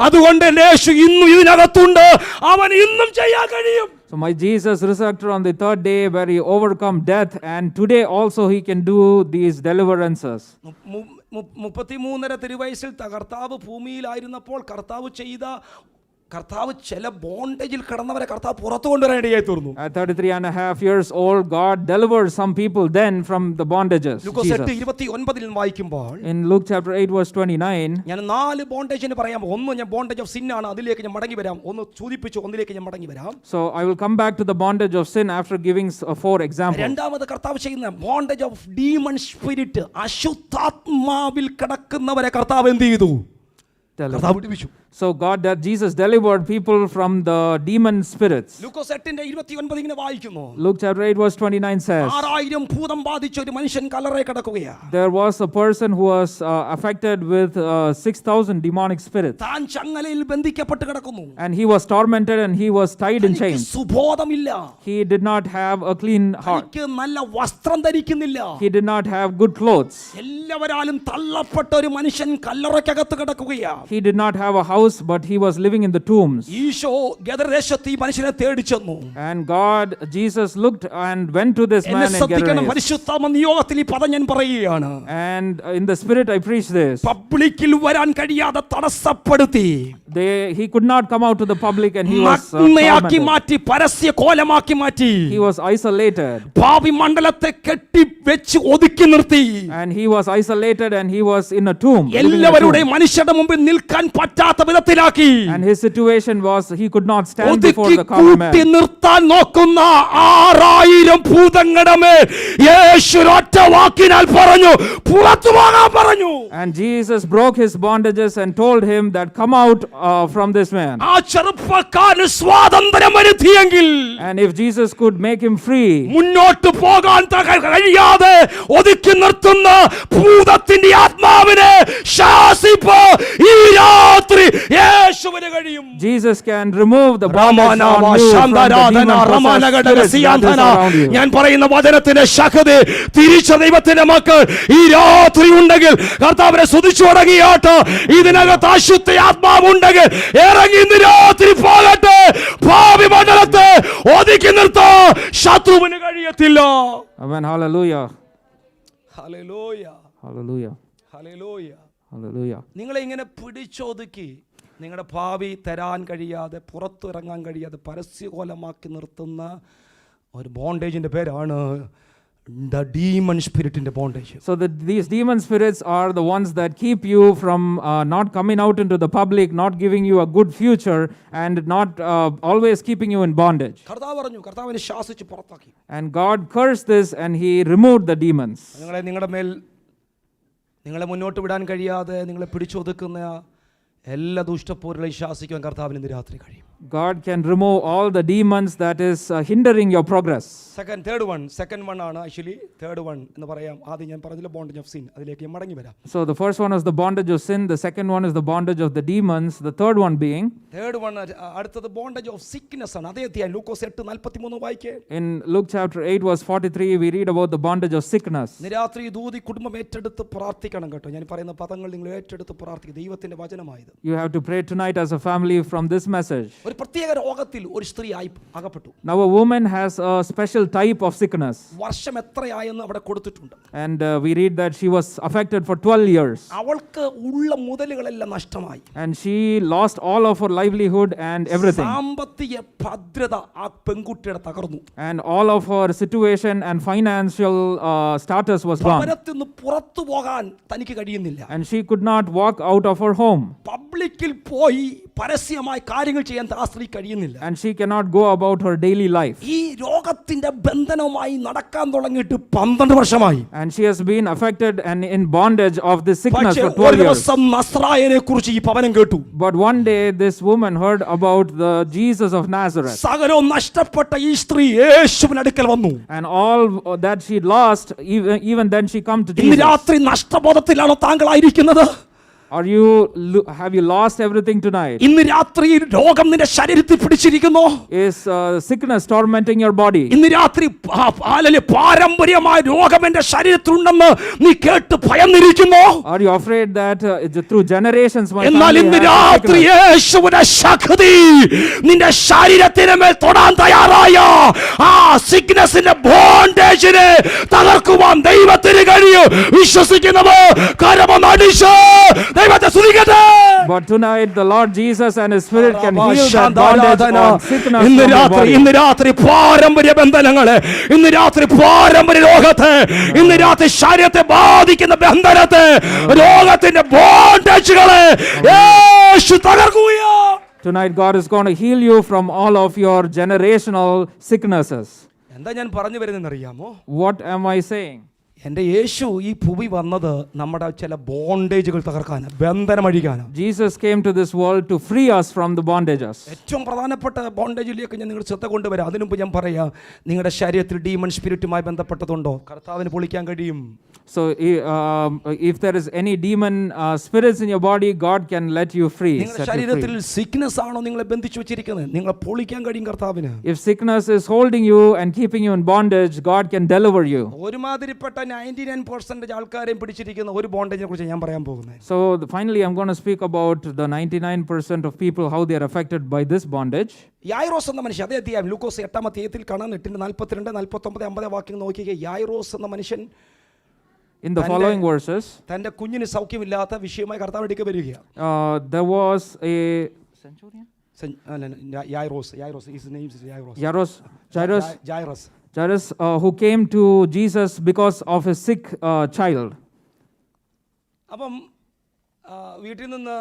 അതുകൊണ്ട് എന്റെ യേശു ഇന്നും ഇതിനകത്തുണ്ട്. അവൻ ഇന്നും ചെയ്യാൻ കഴിയും. So my Jesus resurrected on the third day, where he overcome death, and today also he can do these deliverances. 33 തിരുവയസ്സിൽ കർത്താവ് ഭൂമിയിലായിരുന്നപ്പോൾ കർത്താവ് ചില ബോണ്ടേജിൽ കിടന്നവരെ കർത്താവ് പുറത്തു കൊണ്ടുവരാനിടയായി തീർന്നു. At 33 and a half years old, God delivered some people then from the bondages. ലൂക്കോസ് 8:29 വായിക്കുമ്പോൾ, in Luke chapter 8 verse 29, ഞാൻ 4 ബോണ്ടേജിനെ പറയാം. ഒന്ന് ഞാൻ ബോണ്ടേജ് ഓഫ് സിൻ ആണ്, അതിലേക്ക് ഞാൻ മടങ്ങി വരാം. ഒന്ന് സൂചിപ്പിച്ചു, ഒന്നിലേക്ക് ഞാൻ മടങ്ങി വരാം. So I will come back to the bondage of sin after giving 4 examples. രണ്ടാമത് കർത്താവ് ചെയ്യുന്ന ബോണ്ടേജ് ഓഫ് ഡീമൺ സ്പിരിറ്റ്, അശുദ്ധാത്മാവിൽ കിടക്കുന്നവരെ കർത്താവ് എന്ത് ചെയ്തു? കർത്താവ് വിടുവിച്ചു. So Jesus delivered people from the demon spirits. ലൂക്കോസ് 8:29 ഇങ്ങനെ വായിക്കുന്നു. Luke chapter 8 verse 29 says, 6000 ഭൂതം ബാധിച്ച ഒരു മനുഷ്യൻ കല്ലറയിൽ കിടക്കുകയാ. There was a person who was affected with 6000 demonic spirits. താൻ ചങ്ങലയിൽ ബന്ധിക്കപ്പെട്ട് കിടക്കുന്നു. And he was tormented and he was tied in chains. സുബോധമില്ല. He did not have a clean heart. നല്ല വസ്ത്രം ധരിക്കുന്നില്ല. He did not have good clothes. എല്ലാവരാലും തള്ളപ്പെട്ട ഒരു മനുഷ്യൻ കല്ലറയ്ക്കകത്ത് കിടക്കുകയാ. He did not have a house, but he was living in the tombs. Isho ഗദരദേശത്ത് ഈ മനുഷ്യനെ തേടി ചെന്നു. And Jesus looked and went to this man in Gerasa. പരിശുദ്ധാത്മ നിയോഗത്തിൽ ഈ പദം ഞാൻ പറയുകയാണ്. And in the spirit I preach this. പബ്ലിക്കിൽ വരാൻ കഴിയാതെ തടസ്സപ്പെടുത്തി. He could not come out to the public and he was മാറ്റി പരസ്യ കോലമാക്കി മാറ്റി. He was isolated. ഭാവി മണ്ഡലത്തെ കെട്ടി വെച്ച് ഒതുക്കി നിർത്തി. And he was isolated and he was in a tomb. എല്ലാവരുടെയും മനുഷ്യരുടെ മുമ്പിൽ നിൽക്കാൻ പറ്റാത്ത വിധത്തിലാക്കി. And his situation was he could not stand before the common man. ഒതുക്കി നിർത്താൻ നോക്കുന്ന 6000 ഭൂതങ്ങളുടെ മേൽ യേശു ഒറ്റ വാക്കിനാൽ പറഞ്ഞു, പുറത്തു പോകാൻ പറഞ്ഞു. And Jesus broke his bondages and told him that come out from this man. ആ ചെറുപ്പക്കാരന് സ്വാതന്ത്ര്യം വരുത്തിയെങ്കിൽ, and if Jesus could make him free, മുന്നോട്ട് പോകാൻ കഴിയാതെ ഒതുക്കി നിർത്തുന്ന ഭൂതത്തിന്റെ ആത്മാവിനെ ശാസിപ്പ് ഈ രാത്രി യേശുവിന് കഴിയും. Jesus can remove the bondage ഞാൻ പറയുന്ന വചനത്തിന്റെ ശക്തി തിരിച്ച ദൈവത്തിന്റെ മക്കൾ ഈ രാത്രി ഉണ്ടെങ്കിൽ കർത്താവിനെ സ്തുതിച്ചു തുടങ്ങിയാട്ട്. ഇതിനകത്ത് അശുദ്ധ ആത്മാവുണ്ടെങ്കിൽ ഇറങ്ങി ഇന്ന് രാത്രി പോകട്ടെ. ഭാവി മണ്ഡലത്തെ ഒതുക്കി നിർത്താൻ ശത്രുവിന് കഴിയത്തില്ല. Amen. Hallelujah. Hallelujah. Hallelujah. Hallelujah. Hallelujah. നിങ്ങളെ ഇങ്ങനെ പിടിച്ചൊതുക്കി നിങ്ങളുടെ ഭാവി തരാൻ കഴിയാതെ പുറത്തിറങ്ങാൻ കഴിയാതെ പരസ്യകോലമാക്കി നിർത്തുന്ന ഒരു ബോണ്ടേജിന്റെ പേരാണ് the demon spirit in the bondage. So these demon spirits are the ones that keep you from not coming out into the public, not giving you a good future, and not always keeping you in bondage. കർത്താവ് പറഞ്ഞു, കർത്താവിനെ ശാസിച്ചു പുറത്താക്കി. And God cursed this and he removed the demons. നിങ്ങളെ മുന്നോട്ട് വിടാൻ കഴിയാതെ നിങ്ങളെ പിടിച്ചൊതുക്കുന്ന എല്ലാ ദുഷ്ടപ്പോരുകളെയും ശാസിക്കുവാൻ കർത്താവിന് ഇന്ന് രാത്രി കഴിയും. God can remove all the demons that is hindering your progress. Second one ആണ് actually third one എന്ന് പറയാം. ആദ്യം ഞാൻ പറഞ്ഞില്ല bondage of sin, അതിലേക്ക് മടങ്ങി വരാം. So the first one is the bondage of sin, the second one is the bondage of the demons, the third one being അടുത്തത് bondage of sickness ആണ്. അതേ അധ്യായം ലൂക്കോസ് 8:43 വായിക്കേ. In Luke chapter 8 verse 43 we read about the bondage of sickness. ഇന്ന് രാത്രി ദൂതി കുടുംബം ഏറ്റെടുത്ത് പ്രാർത്ഥിക്കണം കേട്ടോ. ഞാൻ പറയുന്ന പദങ്ങൾ നിങ്ങൾ ഏറ്റെടുത്ത് പ്രാർത്ഥിക്കുക. ദൈവത്തിന്റെ വചനമായത്. You have to pray tonight as a family from this message. ഒരു പ്രത്യേക രോഗത്തിൽ ഒരു സ്ത്രീ അകപ്പെട്ടു. Now a woman has a special type of sickness. വർഷം എത്രയായെന്ന് അവിടെ കൊടുത്തിട്ടുണ്ട്. And we read that she was affected for 12 years. അവൾക്ക് ഉള്ള മുതലുകളെല്ലാം നഷ്ടമായി. And she lost all of her livelihood and everything. സാമ്പത്തിക ഭദ്രത ആ പെൺകുട്ടിയുടെ തകർന്നു. And all of her situation and financial status was gone. ഭവനത്തിൽ നിന്ന് പുറത്തു പോകാൻ തനിക്ക് കഴിയുന്നില്ല. And she could not walk out of her home. Public പബ്ലിക്കിൽ പോയി പരസ്യമായി കാര്യങ്ങൾ ചെയ്യാൻ ആ സ്ത്രീ കഴിയുന്നില്ല. And she cannot go about her daily life. ഈ രോഗത്തിന്റെ ബന്ധനവുമായി നടക്കാൻ തുടങ്ങിയിട്ട് 12 വർഷമായി. And she has been affected and in bondage of this sickness പക്ഷേ for 12 ഒരു years. ദിവസം നസ്രായനെ കുറിച്ച് ഈ ഭവനം കേട്ടു. But one day this woman heard about the Jesus of Nazareth. സകലവും നഷ്ടപ്പെട്ട ഈ സ്ത്രീ യേശുവിന്റെ അടുക്കൽ വന്നു. And all that she lost, even then she come to ഇന്ന് Jesus. രാത്രി നഷ്ടബോധത്തിലാണോ താങ്കളായിരിക്കുന്നത്? Have you lost everything tonight? ഇന്ന് രാത്രി രോഗം നിന്റെ ശരീരത്തിൽ പിടിച്ചിരിക്കുന്നു. Is sickness tormenting your body? ഇന്ന് രാത്രി പാരമ്പര്യമായ രോഗം എന്റെ ശരീരത്തിലുണ്ടെന്ന് നീ കേട്ട് ഭയന്നിരിക്കുന്നു. Are you afraid that through generations my എന്നാൽ family ഇന്ന് has രാത്രി sickness? യേശുവിന്റെ ശക്തി നിന്റെ ശരീരത്തിന് മേൽ തൊടാൻ തയ്യാറായ ആ സിക്നസിന്റെ ബോണ്ടേജിനെ തകർക്കുവാൻ ദൈവത്തിന് കഴിയും. വിശ്വസിക്കുന്നവർ കരമടിച്ച് ദൈവത്തെ സ്തുതിക്കട്ടെ. But tonight the Lord Jesus and His Spirit can heal that bondage or sickness ഇന്ന് from your body. രാത്രി പാരമ്പര്യ ബന്ധനങ്ങളെ, ഇന്ന് രാത്രി പാരമ്പര്യ രോഗത്തെ, ഇന്ന് രാത്രി ശരീരത്തെ ബാധിക്കുന്ന ബന്ധനത്തെ, രോഗത്തിന്റെ ബോണ്ടേജുകളെ യേശു തകർക്കുകയാ. Tonight God is going to heal you from all of your generational sicknesses. എന്താ ഞാൻ പറഞ്ഞു വരുന്നതെന്ന് അറിയാമോ? What am I saying? എൻ്റെ യേശു ഈ ഭൂമി വന്നത് നമ്മുടെ ചില ബോണ്ടേജുകൾ തകർക്കാനാണ്, ബന്ധനം അഴിക്കാനാണ്. Jesus came to this world to free us from the bondages. ഏറ്റവും പ്രധാനപ്പെട്ട ബോണ്ടേജിലേക്ക് ഞാൻ നിങ്ങളുടെ ശ്രദ്ധ കൊണ്ടുവരാം. അതിനു മുമ്പ് ഞാൻ പറയാം, നിങ്ങളുടെ ശരീരത്തിൽ ഡീമൺ സ്പിരിറ്റുമായി ബന്ധപ്പെട്ടതുണ്ടോ? കർത്താവിന് പൊളിക്കാൻ കഴിയും. So if there is any demon spirits in your body, God can let you free. നിങ്ങളുടെ ശരീരത്തിൽ സിക്നസ് ആണോ നിങ്ങളെ ബന്ധിച്ചു വെച്ചിരിക്കുന്നത്? നിങ്ങളെ പൊളിക്കാൻ കഴിയും കർത്താവിന്. If sickness is holding you and keeping you in bondage, God can deliver you. ഒരുമാതിരിപ്പെട്ട 99% ആൾക്കാരെയും പിടിച്ചിരിക്കുന്ന ഒരു ബോണ്ടേജിനെ കുറിച്ച് ഞാൻ പറയാൻ പോകുന്നത്. So finally I'm going to speak about the 99% of people, how they are affected by this bondage. യായിറോസ് എന്ന മനുഷ്യൻ, അതേ അധ്യായം ലൂക്കോസ് 8-ാം അധ്യായത്തിൽ കാണാൻ 8:42, 49, 50 വാക്യങ്ങൾ നോക്കിക്കേ. യായിറോസ് എന്ന മനുഷ്യൻ In the following verses, തന്റെ കുഞ്ഞിന് സൗഖ്യമില്ലാത്ത വിഷയമായി കർത്താവിന്റെ അടുക്കൽ വരികയാണ്. there was a centurion? Jairus who came to Jesus because of his sick child. അപ്പം വീട്ടിൽ നിന്ന്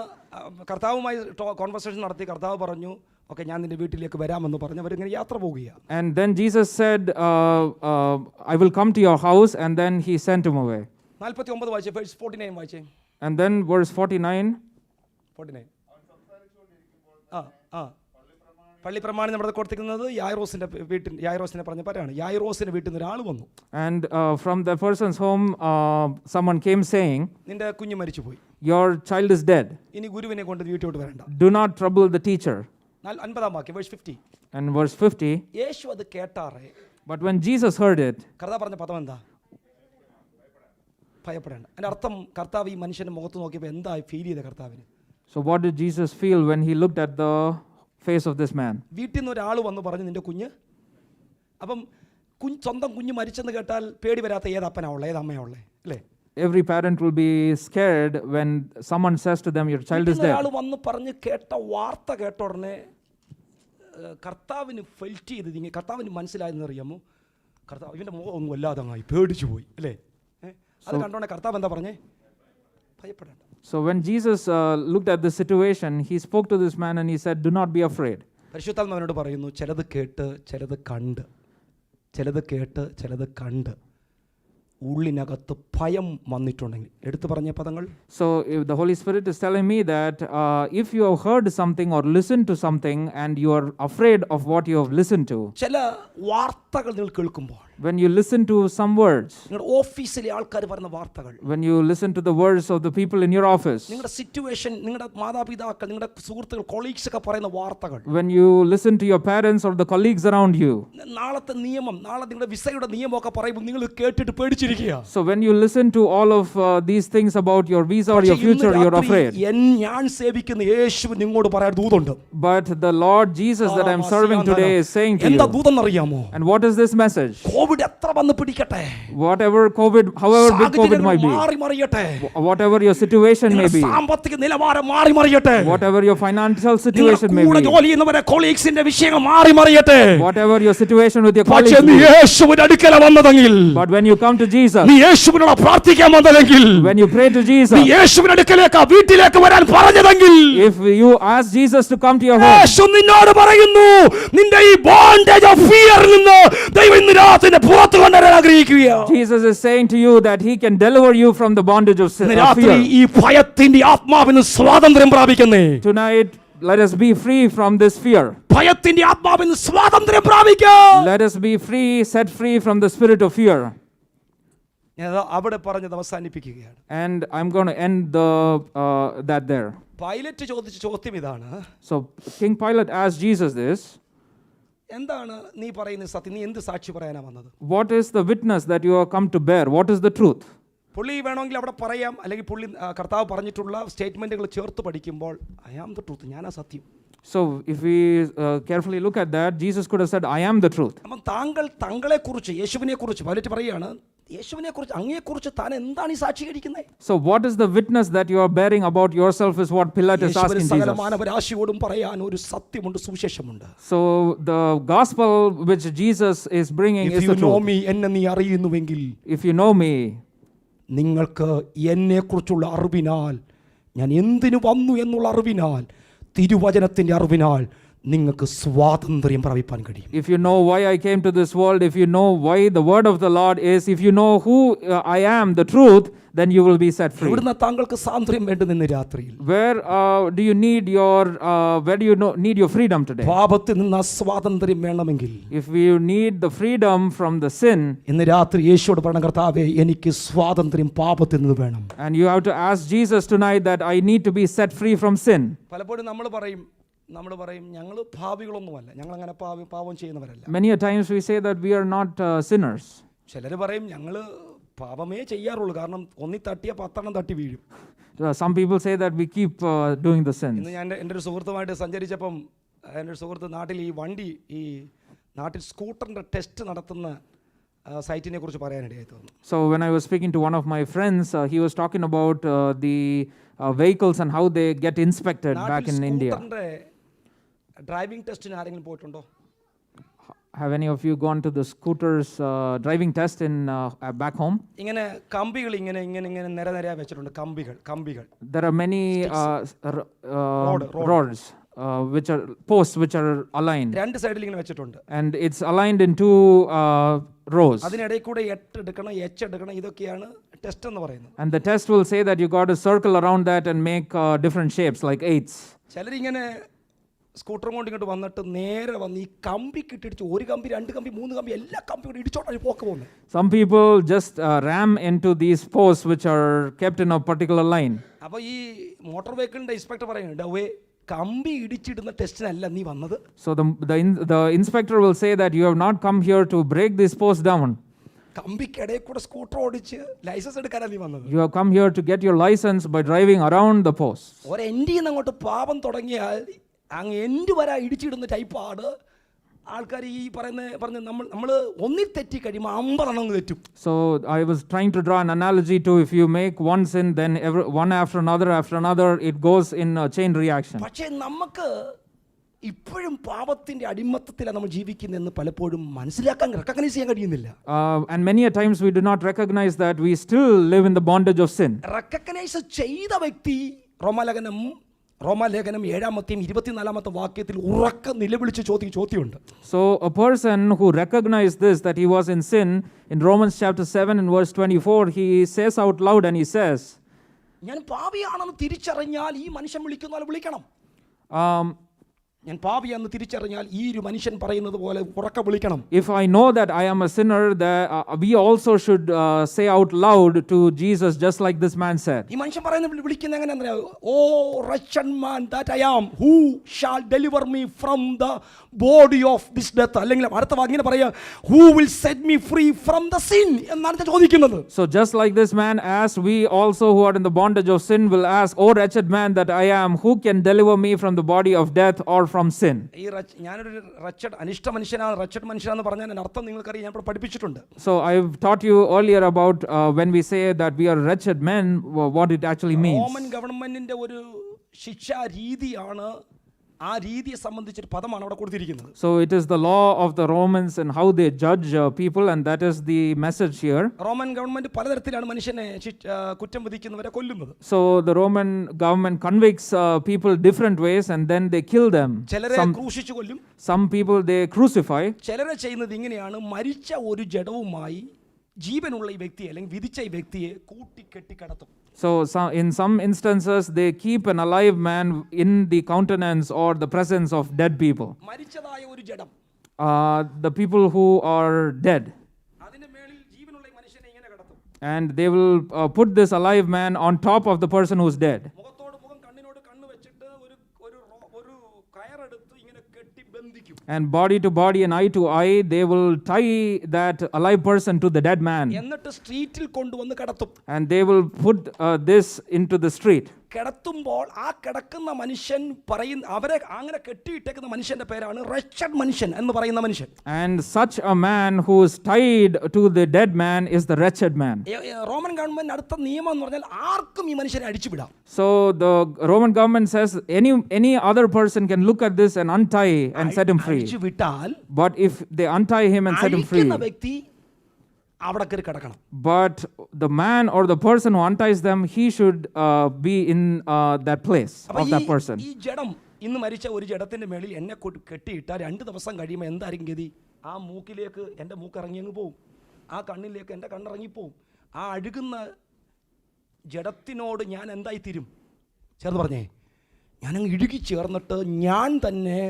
കർത്താവുമായി കോൺവെർസേഷൻ നടത്തി. കർത്താവ് പറഞ്ഞു, ഓക്കെ ഞാൻ നിന്റെ വീട്ടിലേക്ക് വരാമെന്ന് പറഞ്ഞ് അവരിങ്ങനെ യാത്ര പോവുകയാണ്. And then Jesus said, I will come to your house, and then he sent him away. 49 വായിച്ചേ, verse 49 വായിച്ചേ. And then verse 49. പള്ളി പ്രമാണം നമ്മുടെ കൊടുത്തിരിക്കുന്നത് യായിറോസിനെ പറഞ്ഞ പറയാണ്. യായിറോസിന്റെ വീട്ടിൽ നിന്ന് ഒരാൾ വന്നു. And from the person's home someone came saying, നിന്റെ കുഞ്ഞ് മരിച്ചു പോയി, your child is dead, ഇനി ഗുരുവിനെ കൊണ്ട് വീട്ടിലോട്ട് വരണ്ട. do not trouble the teacher. 50 വാക്യം, verse 50. And verse 50. യേശു അത് കേട്ടാറേ. But when Jesus heard it, കർത്താവ് പറഞ്ഞ പദം എന്താ? ഭയപ്പെടേണ്ട. അതിന്റെ അർത്ഥം, കർത്താവ് ഈ മനുഷ്യന്റെ മുഖത്ത് നോക്കിയപ്പോൾ എന്താ ഫീൽ ചെയ്ത കർത്താവിന്? so what did Jesus feel when he looked at the face of this man? വീട്ടിൽ നിന്ന് ഒരാൾ വന്ന് പറഞ്ഞു നിന്റെ കുഞ്ഞ്. അപ്പം സ്വന്തം കുഞ്ഞ് മരിച്ചെന്ന് കേട്ടാൽ പേടി വരാത്ത ഏത് അപ്പനാ ഉള്ളത്, ഏത് അമ്മയാ ഉള്ളത്, അല്ലേ? Every parent will be scared when someone says to them, your child is dead. ഒരാൾ വന്ന് പറഞ്ഞ് കേട്ട വാർത്ത കേട്ട ഉടനെ കർത്താവിന് ഫെൽറ്റ് ചെയ്ത്, കർത്താവിന് മനസ്സിലായെന്ന് അറിയാമോ? കർത്താവ് ഇവൻ്റെ മുഖം ഒന്നും വല്ലാതങ്ങായി പേടിച്ചു പോയി, അല്ലേ? അത് കണ്ടോണേ കർത്താവ് എന്താ പറഞ്ഞേ? ഭയപ്പെടേണ്ട. So when Jesus looked at the situation, he spoke to this man and he said, do not be afraid. പരിശുദ്ധാത്മാവിനോട് പറയുന്നു, ചിലത് കേട്ട് ചിലത് കണ്ട് ഉള്ളിനകത്ത് ഭയം വന്നിട്ടുണ്ടെങ്കിൽ എടുത്തു പറഞ്ഞ പദങ്ങൾ. So if the Holy Spirit is telling me that if you have heard something or listened to something and you are afraid of what you have listened to, ചില വാർത്തകൾ നിങ്ങൾ കേൾക്കുമ്പോൾ, when you listen to some words, നിങ്ങളുടെ ഓഫീസിലെ ആൾക്കാർ പറയുന്ന വാർത്തകൾ, when you listen to the words of the people in your office, നിങ്ങളുടെ സിറ്റുവേഷൻ, നിങ്ങളുടെ മാതാപിതാക്കൾ, നിങ്ങളുടെ സുഹൃത്തുക്കൾ, കൊളീഗ്സ് ഒക്കെ പറയുന്ന വാർത്തകൾ, when you listen to your parents or the colleagues around you, നാളത്തെ നിയമം, നാളെ നിങ്ങളുടെ വിസയുടെ നിയമമൊക്കെ പറയുമ്പോൾ നിങ്ങൾ കേട്ടിട്ട് പേടിച്ചിരിക്കുക. so when you listen to all of these things about your visa or your future, you are afraid. ഞാൻ സേവിക്കുന്ന യേശു നിങ്ങളോട് പറയാൻ ദൂതുണ്ട്. But the Lord Jesus that I am serving today is saying to എന്താ you, ദൂതെന്ന് അറിയാമോ? and what is this message? Covid എത്ര വന്ന് പിടിക്കട്ടെ, whatever COVID, however big COVID might be, മാറി മറിയട്ടെ, whatever your situation may be, സാമ്പത്തിക നിലവാരം മാറി മറിയട്ടെ, whatever your financial situation may കൂടെ be, ജോലി ചെയ്യുന്നവരെ കൊളീഗ്സിന്റെ വിഷയങ്ങൾ മാറി മറിയട്ടെ, whatever your situation with your പക്ഷേ colleagues നീ may be. യേശുവിന്റെ അടുക്കൽ വന്നതെങ്കിൽ, But when you come to Jesus, നീ യേശുവിനോട് പ്രാർത്ഥിക്കാൻ വന്നതെങ്കിൽ, when you pray to നീ Jesus, യേശുവിന്റെ അടുക്കലേക്ക് വീട്ടിലേക്ക് വരാൻ പറഞ്ഞതെങ്കിൽ, if you ask Jesus to come to your home, യേശു നിന്നോട് പറയുന്നു, നിന്റെ ഈ ബോണ്ടേജ് ഓഫ് ഫിയറിൽ നിന്ന് ദൈവം ഇന്ന് രാത്രി പുറത്തു കൊണ്ടുവരാൻ ആഗ്രഹിക്കുകയാണ്. Jesus is saying to you that he can deliver you from the bondage of ഇന്ന് of രാത്രി fear. ഈ ഭയത്തിന്റെ ആത്മാവിന് സ്വാതന്ത്ര്യം പ്രാപിക്കുന്നേ. Tonight, let us be free from this fear. ഭയത്തിന്റെ ആത്മാവിന് സ്വാതന്ത്ര്യം പ്രാപിക്കാം. Let us be free, set free from the spirit of fear. ഞാൻ അവിടെ പറഞ്ഞത് അവസാനിപ്പിക്കുകയാണ്. And I'm going to end that there. Pilot ചോദിച്ച ചോദ്യം ഇതാണ്, So King Pilate asked Jesus this, എന്താണ് നീ പറയുന്നത് സത്യം, നീ എന്ത് സാക്ഷി പറയാനാ വന്നത്? what is the witness that you have come to bear? What is the truth? പുള്ളി വേണമെങ്കിൽ അവിടെ പറയാം, അല്ലെങ്കിൽ പുള്ളി കർത്താവ് പറഞ്ഞിട്ടുള്ള സ്റ്റേറ്റ്മെന്റുകൾ ചേർത്ത് പഠിക്കുമ്പോൾ ഐ ആം ദ ട്രൂത്ത്, ഞാനാ സത്യം. So if we carefully look at that, Jesus could have said, I am the truth. അപ്പം താങ്കളെക്കുറിച്ച്, യേശുവിനെക്കുറിച്ച് പൈലറ്റ് പറയുകയാണ്, യേശുവിനെക്കുറിച്ച് അങ്ങയെക്കുറിച്ച് താൻ എന്താണ് ഈ സാക്ഷീകരിക്കുന്നത്? So what is the witness that you are bearing about yourself is what Pilate is asking Jesus. സകല മാനവരാശിയോടും പറയാൻ ഒരു സത്യമുണ്ട്, സുവിശേഷമുണ്ട്. So the gospel which Jesus is bringing is the truth. എന്നെ നീ അറിയുന്നുവെങ്കിൽ, If you know me, നിങ്ങൾക്ക് എന്നെക്കുറിച്ചുള്ള അറിവിനാൽ, ഞാൻ എന്തിനു വന്നു എന്നുള്ള അറിവിനാൽ, തിരുവചനത്തിൻ്റെ അറിവിനാൽ നിങ്ങൾക്ക് സ്വാതന്ത്ര്യം പ്രാപിക്കാൻ കഴിയും. if you know why I came to this world, if you know why the word of the Lord is, if you know who I am, the truth, then you will be set free. ഇവിടുന്ന് താങ്കൾക്ക് സ്വാതന്ത്ര്യം വേണ്ടത് ഇന്ന് രാത്രിയിൽ. Where do you need your freedom today? പാപത്തിൽ നിന്ന് സ്വാതന്ത്ര്യം വേണമെങ്കിൽ, If you need the freedom from the sin, ഇന്ന് രാത്രി യേശുവോട് പറയണം, കർത്താവേ എനിക്ക് സ്വാതന്ത്ര്യം പാപത്തിൽ നിന്ന് വേണം. and you have to ask Jesus tonight that I need to be set free from sin. പലപ്പോഴും നമ്മൾ പറയും ഞങ്ങൾ പാപികളൊന്നുമല്ല, ഞങ്ങൾ അങ്ങനെ പാപം ചെയ്യുന്നവരല്ല. Many a times we say that we are not sinners. ചിലർ പറയും ഞങ്ങൾ പാപമേ ചെയ്യാറുള്ളൂ, കാരണം ഒന്നി തട്ടിയ 10 തട്ടി വീഴും. Some people say that we keep doing the sins. ഇന്ന് ഞാൻ എൻ്റെ ഒരു സുഹൃത്തുമായിട്ട് സഞ്ചരിച്ചപ്പം എൻ്റെ ഒരു സുഹൃത്ത് നാട്ടിൽ ഈ നാട്ടിൽ സ്കൂട്ടറിൻ്റെ ടെസ്റ്റ് നടത്തുന്ന സൈറ്റിനെ കുറിച്ച് പറയാനിടയായി തോന്നുന്നു. So when I was speaking to one of my friends, he was talking about the vehicles and how they get inspected back in India. Driving ടെസ്റ്റിന് ആരെങ്കിലും പോയിട്ടുണ്ടോ? Have any of you gone to the scooters driving test in back home? ഇങ്ങനെ കമ്പികൾ ഇങ്ങനെ നിരനിരയായി വെച്ചിട്ടുണ്ട്. കമ്പികൾ There are many rods which are posts which are aligned. രണ്ട് സൈഡിൽ ഇങ്ങനെ വെച്ചിട്ടുണ്ട്. And it's aligned in two rows. അതിനിടയിൽ കൂടെ എടുക്കണം, എടുക്കണം, ഇതൊക്കെയാണ് ടെസ്റ്റ് എന്ന് പറയുന്നത്. And the test will say that you got to circle around that and make different shapes like eights. ചിലരിങ്ങനെ സ്കൂട്ടറും കൊണ്ട് ഇങ്ങോട്ട് വന്നിട്ട് നേരെ വന്ന് ഈ കമ്പി കിട്ടിടിച്ച്, ഒരു കമ്പി, 2 കമ്പി, 3 കമ്പി, എല്ലാ കമ്പിയും ഇടിച്ചോട്ടാണ് പോക്ക് പോകുന്നത്. Some people just ram into these posts which are kept in a particular line. അപ്പോൾ ഈ മോട്ടോർ വെഹിക്കിളിന്റെ ഇൻസ്പെക്ടർ പറയുന്നുണ്ട്, കമ്പി ഇടിച്ചിടുന്ന ടെസ്റ്റിനല്ല നീ വന്നത്. So the inspector will say that you have not come here to break this post down. കമ്പിക്കിടയിൽ കൂടെ scooter ഓടിച്ച് licence എടുക്കാനാണ് നീ വന്നത്. You have come here to get your license by driving around the post. ഒരു എൻഡിൽ നിന്ന് അങ്ങോട്ട് പാപം തുടങ്ങിയാൽ അങ്ങ് എൻഡ് വരെ ഇടിച്ചിടുന്ന ടൈപ്പാണ് ആൾക്കാർ ഈ പറഞ്ഞ് നമ്മൾ ഒന്നിൽ തെറ്റി കഴിയുമ്പോൾ 50 തെറ്റും. So I was trying to draw an analogy to, if you make one sin, then one after another, it goes in a chain reaction. പക്ഷേ നമുക്ക് ഇപ്പോഴും പാപത്തിന്റെ അടിമത്തത്തിലാണ് നമ്മൾ ജീവിക്കുന്നതെന്ന് പലപ്പോഴും റെക്കഗ്നൈസ് ചെയ്യാൻ കഴിയുന്നില്ല. And many a times we do not recognize that we still live in the bondage of sin. Recognise ചെയ്ത വ്യക്തി റോമാലേഖനം 7:24 വാക്യത്തിൽ ഉറക്കെ നിലവിളിച്ച് ചോദ്യമുണ്ട്. So a person who recognized this, that he was in sin, in Romans chapter 7 and verse 24, he says out loud and he says, ഞാൻ പാപിയാണെന്ന് തിരിച്ചറിഞ്ഞാൽ ഈ മനുഷ്യൻ വിളിക്കണം. ഞാൻ പാപിയാണെന്ന് തിരിച്ചറിഞ്ഞാൽ ഈ ഒരു മനുഷ്യൻ പറയുന്നത് പോലെ ഉറക്കെ വിളിക്കണം. If I know that I am a sinner, we also should say out loud to Jesus, just like this man said. ഈ മനുഷ്യൻ വിളിക്കുന്നത് എങ്ങനെയാ? ഓ wretched man that I am, who shall deliver me from the body of this death? അല്ലെങ്കിൽ അടുത്ത വാക്യം പറയാ, who will set me free from the sin എന്നാണ് ചോദിക്കുന്നത്. So just like this man asked, we also who are in the bondage of sin will ask, oh wretched man that I am, who can deliver me from the body of death or from sin. ഞാനൊരു അനിഷ്ട മനുഷ്യനാണ്, wretched മനുഷ്യനാന്ന് പറഞ്ഞാൽ അതിന്റെ അർത്ഥം നിങ്ങൾക്കറിയാം, ഞാൻ ഇവിടെ പഠിപ്പിച്ചിട്ടുണ്ട്. So I've taught you earlier about when we say that we are wretched men, what it actually means. Roman ഗവൺമെന്റിന്റെ ഒരു ശിക്ഷാ രീതിയാണ്, ആ രീതിയെ സംബന്ധിച്ചൊരു പദമാണ് അവിടെ കൊടുത്തിരിക്കുന്നത്. So it is the law of the Romans and how they judge people, and that is the message here. Roman government പലതരത്തിലാണ് മനുഷ്യനെ കുറ്റം വിധിക്കുന്നവരെ കൊല്ലുന്നത്. So the Roman government convicts people different ways and then they kill them. ചിലരെ ക്രൂശിച്ചു കൊല്ലും. Some people they crucify. ചിലരെ ചെയ്യുന്നത് ഇങ്ങനെയാണ്, മരിച്ച ഒരു ജഡവുമായി ജീവനുള്ള ഈ വ്യക്തിയെ അല്ലെങ്കിൽ വിധിച്ച ഈ വ്യക്തിയെ കൂട്ടിക്കെട്ടി കടത്തും. So in some instances they keep an alive man in the countenance or the presence of dead people. മരിച്ചതായ ഒരു ജഡം, the people who are dead, അതിന്റെ മേളിൽ ജീവനുള്ള ഈ മനുഷ്യനെ ഇങ്ങനെ കടത്തും. and they will put this alive man on top of the person who's dead. മുഖത്തോട് മുഖം കണ്ണിനോട് കണ്ണ് വെച്ചിട്ട് ഒരു കയറെടുത്ത് ഇങ്ങനെ കെട്ടി ബന്ധിക്കും. And body to body and eye to eye, they will tie that alive person to the dead man. എന്നിട്ട് സ്ട്രീറ്റിൽ കൊണ്ടുവന്ന് കടത്തും. And they will put this into the street. കിടത്തുമ്പോൾ ആ കിടക്കുന്ന മനുഷ്യൻ പറയുന്ന, അവരെ അങ്ങനെ കെട്ടിയിട്ടേക്കുന്ന മനുഷ്യന്റെ പേരാണ് റച്ചഡ് മനുഷ്യൻ എന്ന് പറയുന്ന മനുഷ്യൻ. And such a man who is tied to the dead man is the wretched man. Roman government അടുത്ത നിയമം എന്ന് പറഞ്ഞാൽ ആർക്കും ഈ മനുഷ്യനെ അടിച്ചുവിടാം. So the Roman government says any other person can look at this and untie and set him free. അടിച്ചുവിട്ടാൽ, But if they untie him and set him free, അഴിക്കുന്ന വ്യക്തി അവിടെ കയറി കിടക്കണം. but the man or the person who unties them, he should be in that place of that person. ഈ ജഡം, ഇന്ന് മരിച്ച ഒരു ജഡത്തിന്റെ മേളിൽ എന്നെ കെട്ടിയിട്ടാൽ 2 ദിവസം കഴിയുമ്പോൾ എന്തായിരിക്കും ഗതി? ആ മൂക്കിലേക്ക് എൻ്റെ മൂക്ക് ഇറങ്ങി അങ്ങ് പോവും, ആ കണ്ണിലേക്ക് എൻ്റെ കണ്ണിറങ്ങിപ്പോവും. ആ അഴുകുന്ന ജഡത്തിനോട് ഞാൻ എന്തായി തീരും? ചേർന്ന് പറഞ്ഞേ, ഞാനങ്ങ് ഇഴുകി ചേർന്നിട്ട് ഞാൻ തന്നെ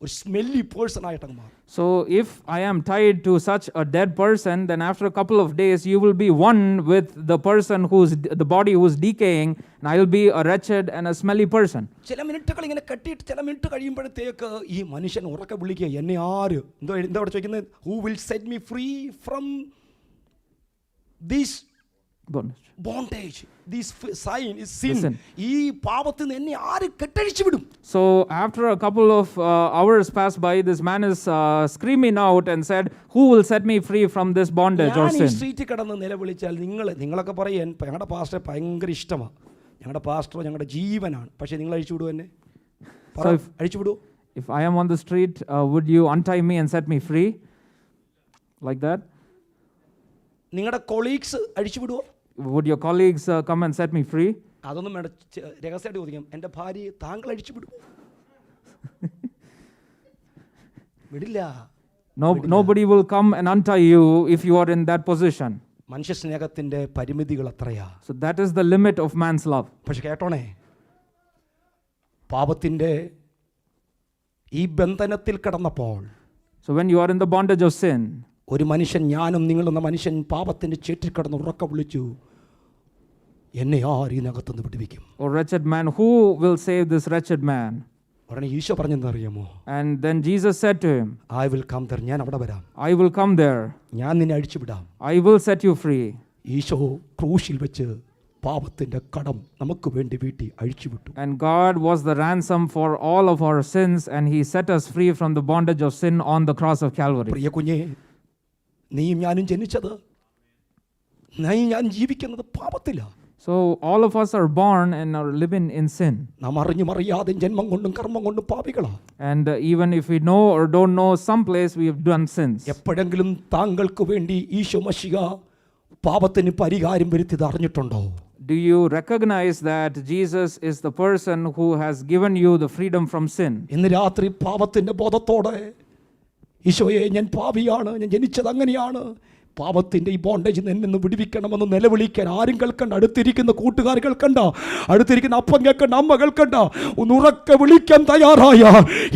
ഒരു സ്മെല്ലി പേഴ്സൺ ആയിട്ടങ്ങ് മാറും. So if I am tied to such a dead person, then after a couple of days you will be one with the person who's the body who's decaying, and I will be a wretched and a smelly person. ചില മിനിറ്റുകൾ ഇങ്ങനെ കെട്ടിയിട്ട് ചില minute കഴിയുമ്പോഴത്തേക്ക് ഈ മനുഷ്യൻ ഉറക്കെ വിളിക്കുക, എന്നെ ആര് എന്താ അവിടെ ചോദിക്കുന്നത്? Who will set me free from this bondage, this sign is sin. ഈ പാപത്തിൽ നിന്ന് എന്നെ ആര് കെട്ടഴിച്ചു വിടും? So after a couple of hours pass by, this man is screaming out and said, who will set me free from this bondage or sin? ഞാൻ ഈ സ്ട്രീറ്റിൽ കിടന്ന് നിലവിളിച്ചാൽ നിങ്ങളൊക്കെ പറയും ഞങ്ങളുടെ പാസ്റ്ററെ ഭയങ്കര ഇഷ്ടമാണ്, ഞങ്ങളുടെ പാസ്റ്റർ ഞങ്ങളുടെ ജീവനാണ്, പക്ഷേ നിങ്ങൾ അഴിച്ചു വിടുവോ എന്നെ? അഴിച്ചു വിടുവോ? If I am on the street, would you untie me and set me free like that? നിങ്ങളുടെ കൊളീഗ്സ് അഴിച്ചു വിടുവോ? Would your colleagues come and set me free? അതൊന്നും വേണ്ട, രഹസ്യമായിട്ട് ചോദിക്കാം, എൻ്റെ ഭാര്യയെ താങ്കൾ അഴിച്ചു വിടുവോ? വിടില്ല. Nobody will come and untie you if you are in that position. മനുഷ്യ സ്നേഹത്തിന്റെ പരിമിതികൾ അത്രയാ. So that is the limit of man's love. പക്ഷെ കേട്ടോണേ, പാപത്തിന്റെ ഈ ബന്ധനത്തിൽ കിടന്നപ്പോൾ, so when you are in the bondage of sin, ഒരു മനുഷ്യൻ, ഞാനും നിങ്ങളെന്ന മനുഷ്യൻ പാപത്തിന്റെ ചേറ്റിൽ കിടന്ന് ഉറക്ക വിളിച്ചു, എന്നെ ആര് ഇതിനകത്തുനിന്ന് വിടുവിക്കും? O wretched man, who will save this wretched man? ഉടനെ ഈശോ പറഞ്ഞെന്ന് അറിയാമോ? And then Jesus said to him, I will come there, ഞാൻ അവിടെ വരാം, I will come there, ഞാൻ നിന്നെ അഴിച്ചു വിടാം. I will set you free. Isho ക്രൂശിൽ വെച്ച് പാപത്തിന്റെ കടം നമുക്ക് വേണ്ടി വീട്ടി അഴിച്ചു വിട്ടു. And God was the ransom for all of our sins, and he set us free from the bondage of sin on the cross of Calvary. പ്രിയ കുഞ്ഞേ, നീയും ഞാനും ജനിച്ചത്, നീയും ഞാൻ ജീവിക്കുന്നത് പാപത്തിലാണ്. So all of us are born and are living in sin. നാം അറിഞ്ഞും അറിയാതെ ജന്മം കൊണ്ടും കർമ്മം കൊണ്ടും പാപികളാണ്. And even if we know or don't know, some place we have done sins. എപ്പോഴെങ്കിലും താങ്കൾക്ക് വേണ്ടി ഈശോ മശിഹ പാപത്തിന് പരിഹാരം വരുത്തിയത് അറിഞ്ഞിട്ടുണ്ടോ? Do you recognize that Jesus is the person who has given you the freedom from sin? ഇന്ന് രാത്രി പാപത്തിന്റെ ബോധത്തോടെ, ഈശോയെ ഞാൻ പാപിയാണ്, ഞാൻ ജനിച്ചത് അങ്ങനെയാണ്, പാപത്തിന്റെ ഈ ബോണ്ടേജ് എന്നെ വിടുവിക്കണമെന്ന് നിലവിളിക്കാൻ ആരും കേൾക്കണ്ട. അടുത്തിരിക്കുന്ന കൂട്ടുകാർ കേൾക്കണ്ട, അടുത്തിരിക്കുന്ന അപ്പം കേൾക്കണ്ട, അമ്മ കേൾക്കണ്ട. ഒന്ന് ഉറക്കെ വിളിക്കാൻ തയ്യാറായ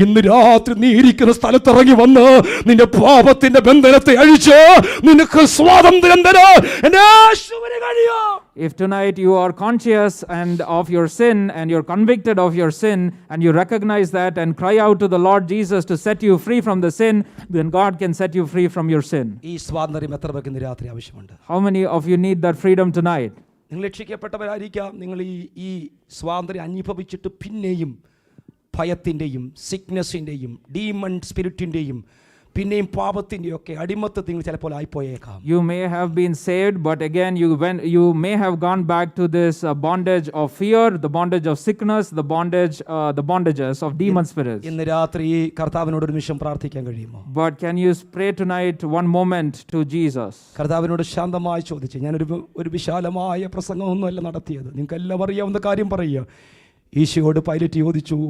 ഇന്ന് രാത്രി നീ ഇരിക്കുന്ന സ്ഥലത്തിറങ്ങി വന്ന് നിന്റെ പാപത്തിന്റെ ബന്ധനത്തെ അഴിച്ച് നിനക്ക് സ്വാതന്ത്ര്യം തരാൻ യേശുവിന് കഴിയും. If tonight you are conscious and of your sin and you're convicted of your sin and you recognize that and cry out to the Lord Jesus to set you free from the sin, then God can set you free from your sin. ഈ സ്വാതന്ത്ര്യം എത്ര പേർക്ക് ഇന്ന് രാത്രി ആവശ്യമുണ്ട്? How many of you need that freedom tonight? നിങ്ങൾ രക്ഷിക്കപ്പെട്ടവരായിരിക്കാം. നിങ്ങൾ ഈ സ്വാതന്ത്ര്യം അനുഭവിച്ചിട്ട് പിന്നെയും ഭയത്തിൻ്റെയും സിക്നസിൻ്റെയും ഡീമൺ സ്പിരിറ്റിൻ്റെയും പിന്നെയും പാപത്തിൻ്റെയും ഒക്കെ അടിമത്തത്തിൽ നിങ്ങൾ ചിലപ്പോൾ ആയിപ്പോയേക്കാം. You may have been saved, but again you may have gone back to this bondage of fear, the bondage of sickness, the bondages of demon spirits. ഇന്ന് രാത്രി കർത്താവിനോട് ഒരു നിമിഷം പ്രാർത്ഥിക്കാൻ കഴിയുമോ? But can you pray tonight one moment to Jesus? കർത്താവിനോട് ശാന്തമായി ചോദിച്ചു. ഞാനൊരു വിശാലമായ പ്രസംഗമൊന്നുമല്ല നടത്തിയത്. നിങ്ങൾക്ക് എല്ലാം അറിയാവുന്ന കാര്യം പറയുക. ഈശോയോട് പൈലറ്റ് ചോദിച്ചു,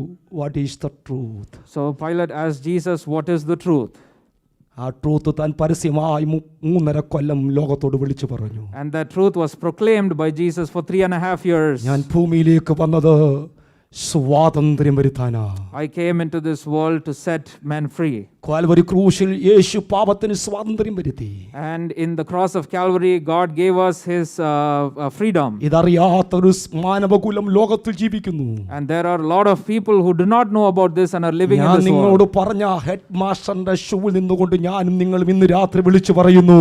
what is the truth? So Pilate asked Jesus, what is the truth? ആ ട്രൂത്ത് താൻ പരസ്യമായി 3.5 കൊല്ലം ലോകത്തോട് വിളിച്ചു പറഞ്ഞു. And that truth was proclaimed by Jesus for 3.5 years. ഞാൻ ഭൂമിയിലേക്ക് വന്നത് സ്വാതന്ത്ര്യം വരുത്താനാ. I came into this world to set men free. Calvary ക്രൂശിൽ യേശു പാപത്തിന് സ്വാതന്ത്ര്യം വരുത്തി. And in the cross of Calvary, God gave us His freedom. ഇതറിയാത്തൊരു മാനവകുലം ലോകത്തിൽ ജീവിക്കുന്നു. And there are a lot of people who do not know about this and are living in ഞാൻ this നിങ്ങളോട് world. പറഞ്ഞ head മാസ്റ്ററിന്റെ ഷൂവിൽ നിന്നുകൊണ്ട് ഞാനും നിങ്ങളും ഇന്ന് രാത്രി വിളിച്ചു പറയുന്നു,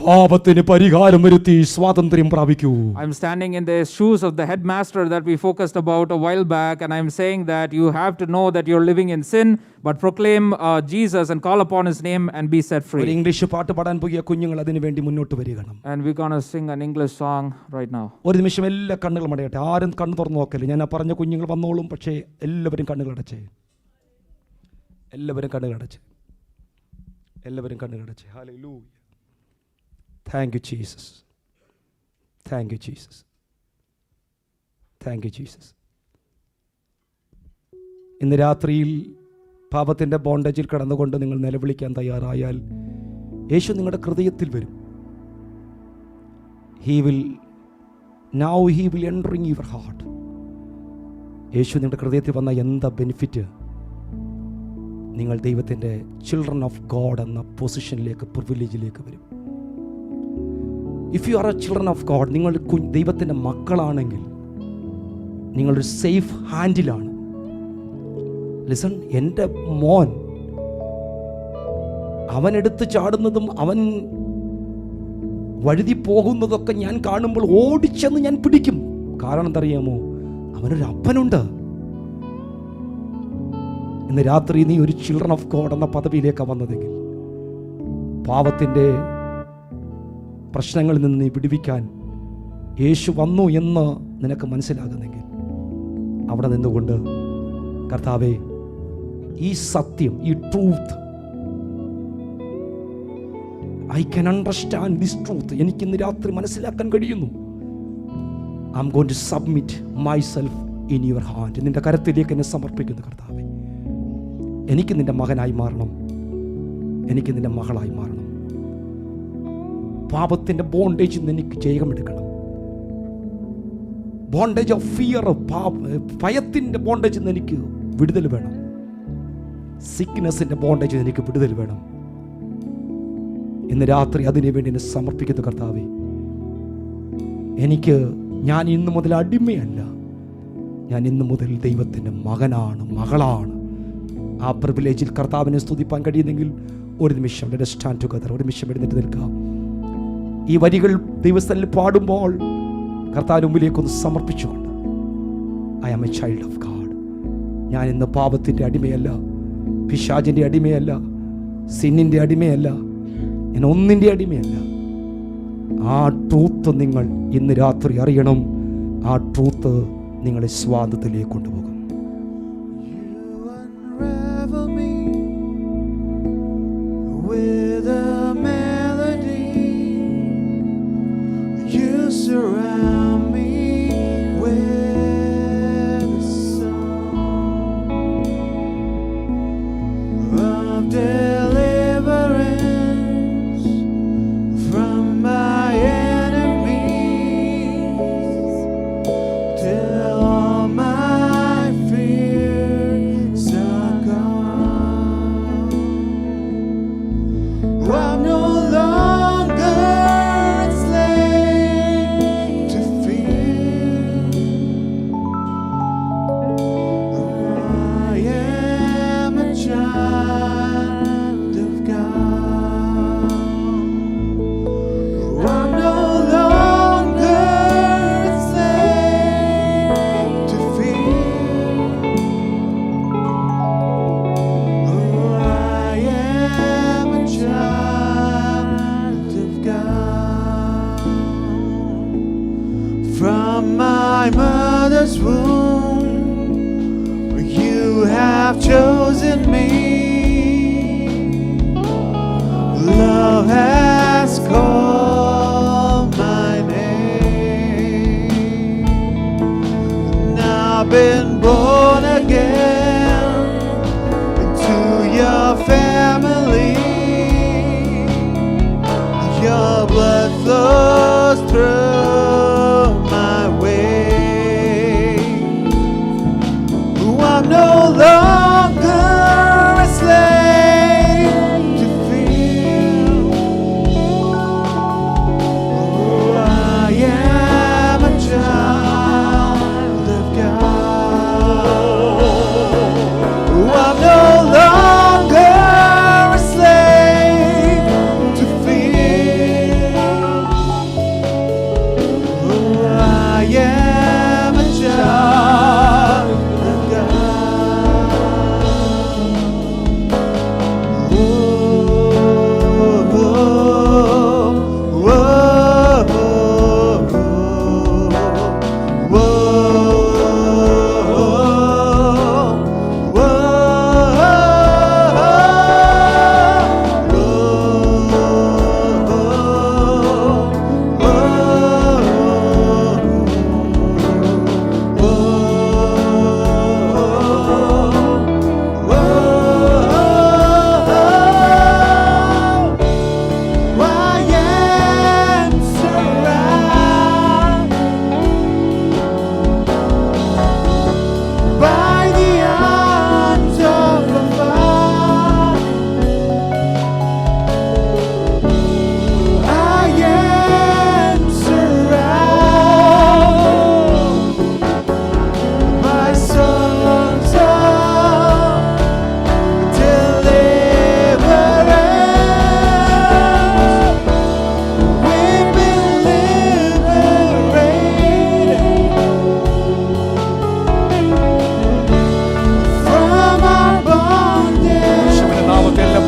പാപത്തിന് പരിഹാരം വരുത്തി സ്വാതന്ത്ര്യം പ്രാപിക്കൂ. I'm standing in the shoes of the headmaster that we focused about a while back, and I'm saying that you have to know that you're living in sin, but proclaim Jesus and call upon His name and be set ഒരു free. English പാട്ട് പാടാൻ പോയ കുഞ്ഞുങ്ങൾ അതിനു വേണ്ടി മുന്നോട്ട് വരികണം. And we're going to sing an English song right now. ഒരു നിമിഷം എല്ലാ കണ്ണുകളും അടയട്ടെ. ആരും കണ്ണു തുറന്നു നോക്കല്ലേ. ഞാൻ പറഞ്ഞ കുഞ്ഞുങ്ങൾ വന്നോളും, പക്ഷേ എല്ലാവരും കണ്ണുകളടച്ചേ. എല്ലാവരും കണ്ണുകളടച്ചേ. എല്ലാവരും കണ്ണുകളടച്ചേ. Hallelujah. Thank you, Jesus. Thank you, Jesus. Thank you, Jesus. ഇന്ന് രാത്രിയിൽ പാപത്തിൻ്റെ ബോണ്ടേജിൽ കടന്നുകൊണ്ട് നിങ്ങൾ നിലവിളിക്കാൻ തയ്യാറായാൽ യേശു നിങ്ങളുടെ ഹൃദയത്തിൽ വരും. He will enter in your heart. യേശു നിങ്ങളുടെ ഹൃദയത്തിൽ വന്ന എന്താ ബെനിഫിറ്റ്? നിങ്ങൾ ദൈവത്തിൻ്റെ ചിൽഡ്രൻ ഓഫ് ഗോഡ് എന്ന പൊസിഷനിലേക്ക്, പ്രിവിലേജിലേക്ക് വരും. If you are A children of God, നിങ്ങൾ ദൈവത്തിൻ്റെ മക്കളാണെങ്കിൽ നിങ്ങളൊരു സേഫ് ഹാൻഡിലാണ്. ലിസൺ, എൻ്റെ മോൻ അവനെടുത്ത് ചാടുന്നതും അവൻ വഴുതി പോകുന്നതൊക്കെ ഞാൻ കാണുമ്പോൾ ഓടിച്ചെന്ന് ഞാൻ പിടിക്കും. കാരണം എന്തറിയാമോ? അവനൊരു അപ്പനുണ്ട്. ഇന്ന് രാത്രി നീ ഒരു ചിൽഡ്രൻ ഓഫ് ഗോഡ് എന്ന പദവിയിലേക്കാണ് വന്നതെങ്കിൽ, പാപത്തിൻ്റെ പ്രശ്നങ്ങളിൽ നിന്ന് നീ വിടുവിക്കാൻ യേശു വന്നു എന്ന് നിനക്ക് മനസ്സിലാകുന്നെങ്കിൽ, അവിടെ നിന്നുകൊണ്ട് കർത്താവേ, ഈ സത്യം, ഈ truth, I can understand this truth, എനിക്കിന്ന് രാത്രി മനസ്സിലാക്കാൻ കഴിയുന്നു. I am going to submit myself in your hand. നിന്റെ കരത്തിലേക്ക് എന്നെ സമർപ്പിക്കുന്നു കർത്താവേ. എനിക്ക് നിന്റെ മകനായി മാറണം, എനിക്ക് നിന്റെ മകളായി മാറണം. പാപത്തിൻ്റെ ബോണ്ടേജിൽ നിന്ന് എനിക്ക് ജയമെടുക്കണം. ബോണ്ടേജ് ഓഫ് ഫിയർ, ഭയത്തിൻ്റെ ബോണ്ടേജിൽ നിന്ന് എനിക്ക് വിടുതൽ വേണം. സിക്നെസ്സിൻ്റെ ബോണ്ടേജിൽ നിന്ന് എനിക്ക് വിടുതൽ വേണം. ഇന്ന് രാത്രി അതിനു വേണ്ടി എന്നെ സമർപ്പിക്കുന്നു കർത്താവേ. ഞാൻ ഇന്നു മുതൽ അടിമയല്ല, ഞാൻ ഇന്നു മുതൽ ദൈവത്തിൻ്റെ മകനാണ്, മകളാണ്. ആ പ്രിവിലേജിൽ കർത്താവിനെ സ്തുതിപ്പാൻ കഴിയുന്നെങ്കിൽ ഒരു നിമിഷം ലെറ്റ് us stand together. ഒരു നിമിഷം എഴുന്നേറ്റ് നിൽക്കാം. ഈ വരികൾ ദൈവസ്ഥലിൽ പാടുമ്പോൾ കർത്താവിന് മുമ്പിലേക്കൊന്ന് സമർപ്പിച്ചുകൊണ്ട്, I am a child of God. ഞാൻ ഇന്ന് പാപത്തിൻ്റെ അടിമയല്ല, പിശാചിൻ്റെ അടിമയല്ല, സിന്നിൻ്റെ അടിമയല്ല, ഞാൻ ഒന്നിൻ്റെ അടിമയല്ല. ആ ട്രൂത്ത് നിങ്ങൾ ഇന്ന് രാത്രി അറിയണം. ആ ട്രൂത്ത് നിങ്ങളെ സ്വാതന്ത്ര്യത്തിലേക്ക് കൊണ്ടുപോകും. Surround me with a song of deliverance from my enemies, till all my have chosen me. Love has called my name. And I've been born again into your family. Your blood flows through my veins. I'm no longer a slave to fear. Oh, I am a child of God. Oh, I'm no longer a slave to fear. Oh, I am a child of God. Oh, oh, oh,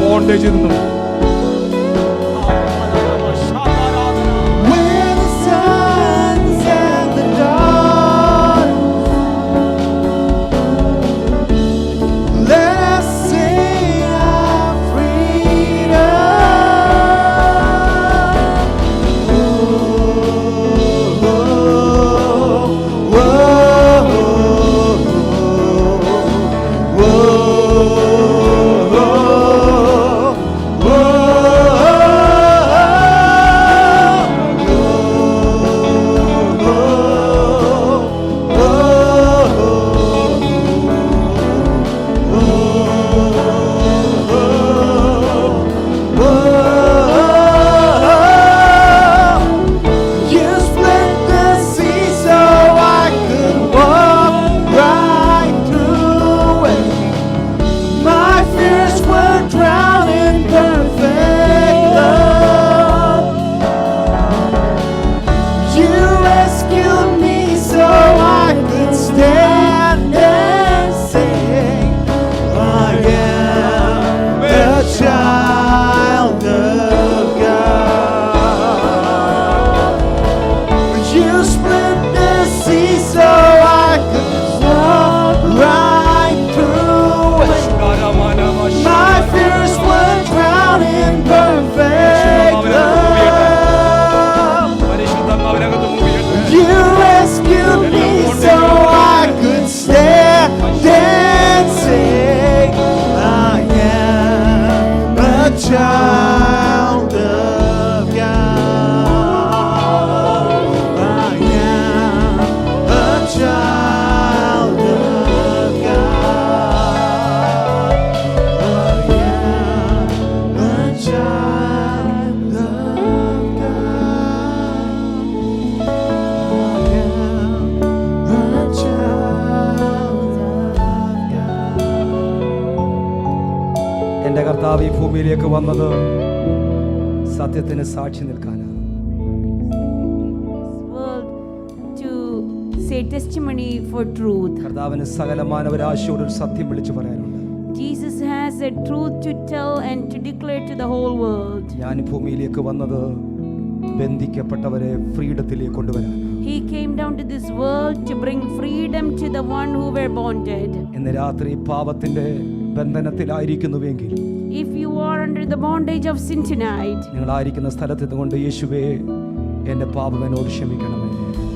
ബോണ്ടേജിൽ നിന്നും When the sons and the daughters, let us sing our freedom. Oh, oh, oh, oh, oh. Child of God, I am a child of God, I am a child of God, I am a child of God. എൻ്റെ കർത്താവ് ഈ ഭൂമിയിലേക്ക് വന്നത് സത്യത്തിന് സാക്ഷി നിൽക്കാനാണ്. world to say testimony for truth. കർത്താവിന് സകല മാനവരാശിയോട് ഒരു സത്യം വിളിച്ചു പറയാനുണ്ട്. Jesus has a truth to tell and to declare to the whole world. ഞാൻ ഈ ഭൂമിയിലേക്ക് വന്നത് ബന്ധിക്കപ്പെട്ടവരെ ഫ്രീഡത്തിലേക്ക് കൊണ്ടുവരാനാണ്. He came down to this world to bring freedom to the one who were bonded. ഇന്ന് രാത്രി പാപത്തിന്റെ ബന്ധനത്തിലായിരിക്കുന്നുവെങ്കിൽ, If you are under the bondage of sin tonight, നിങ്ങളായിരിക്കുന്ന സ്ഥലത്ത് നിന്നുകൊണ്ട് യേശുവേ എന്റെ പാപം എന്നോട് ക്ഷമിക്കണമേ.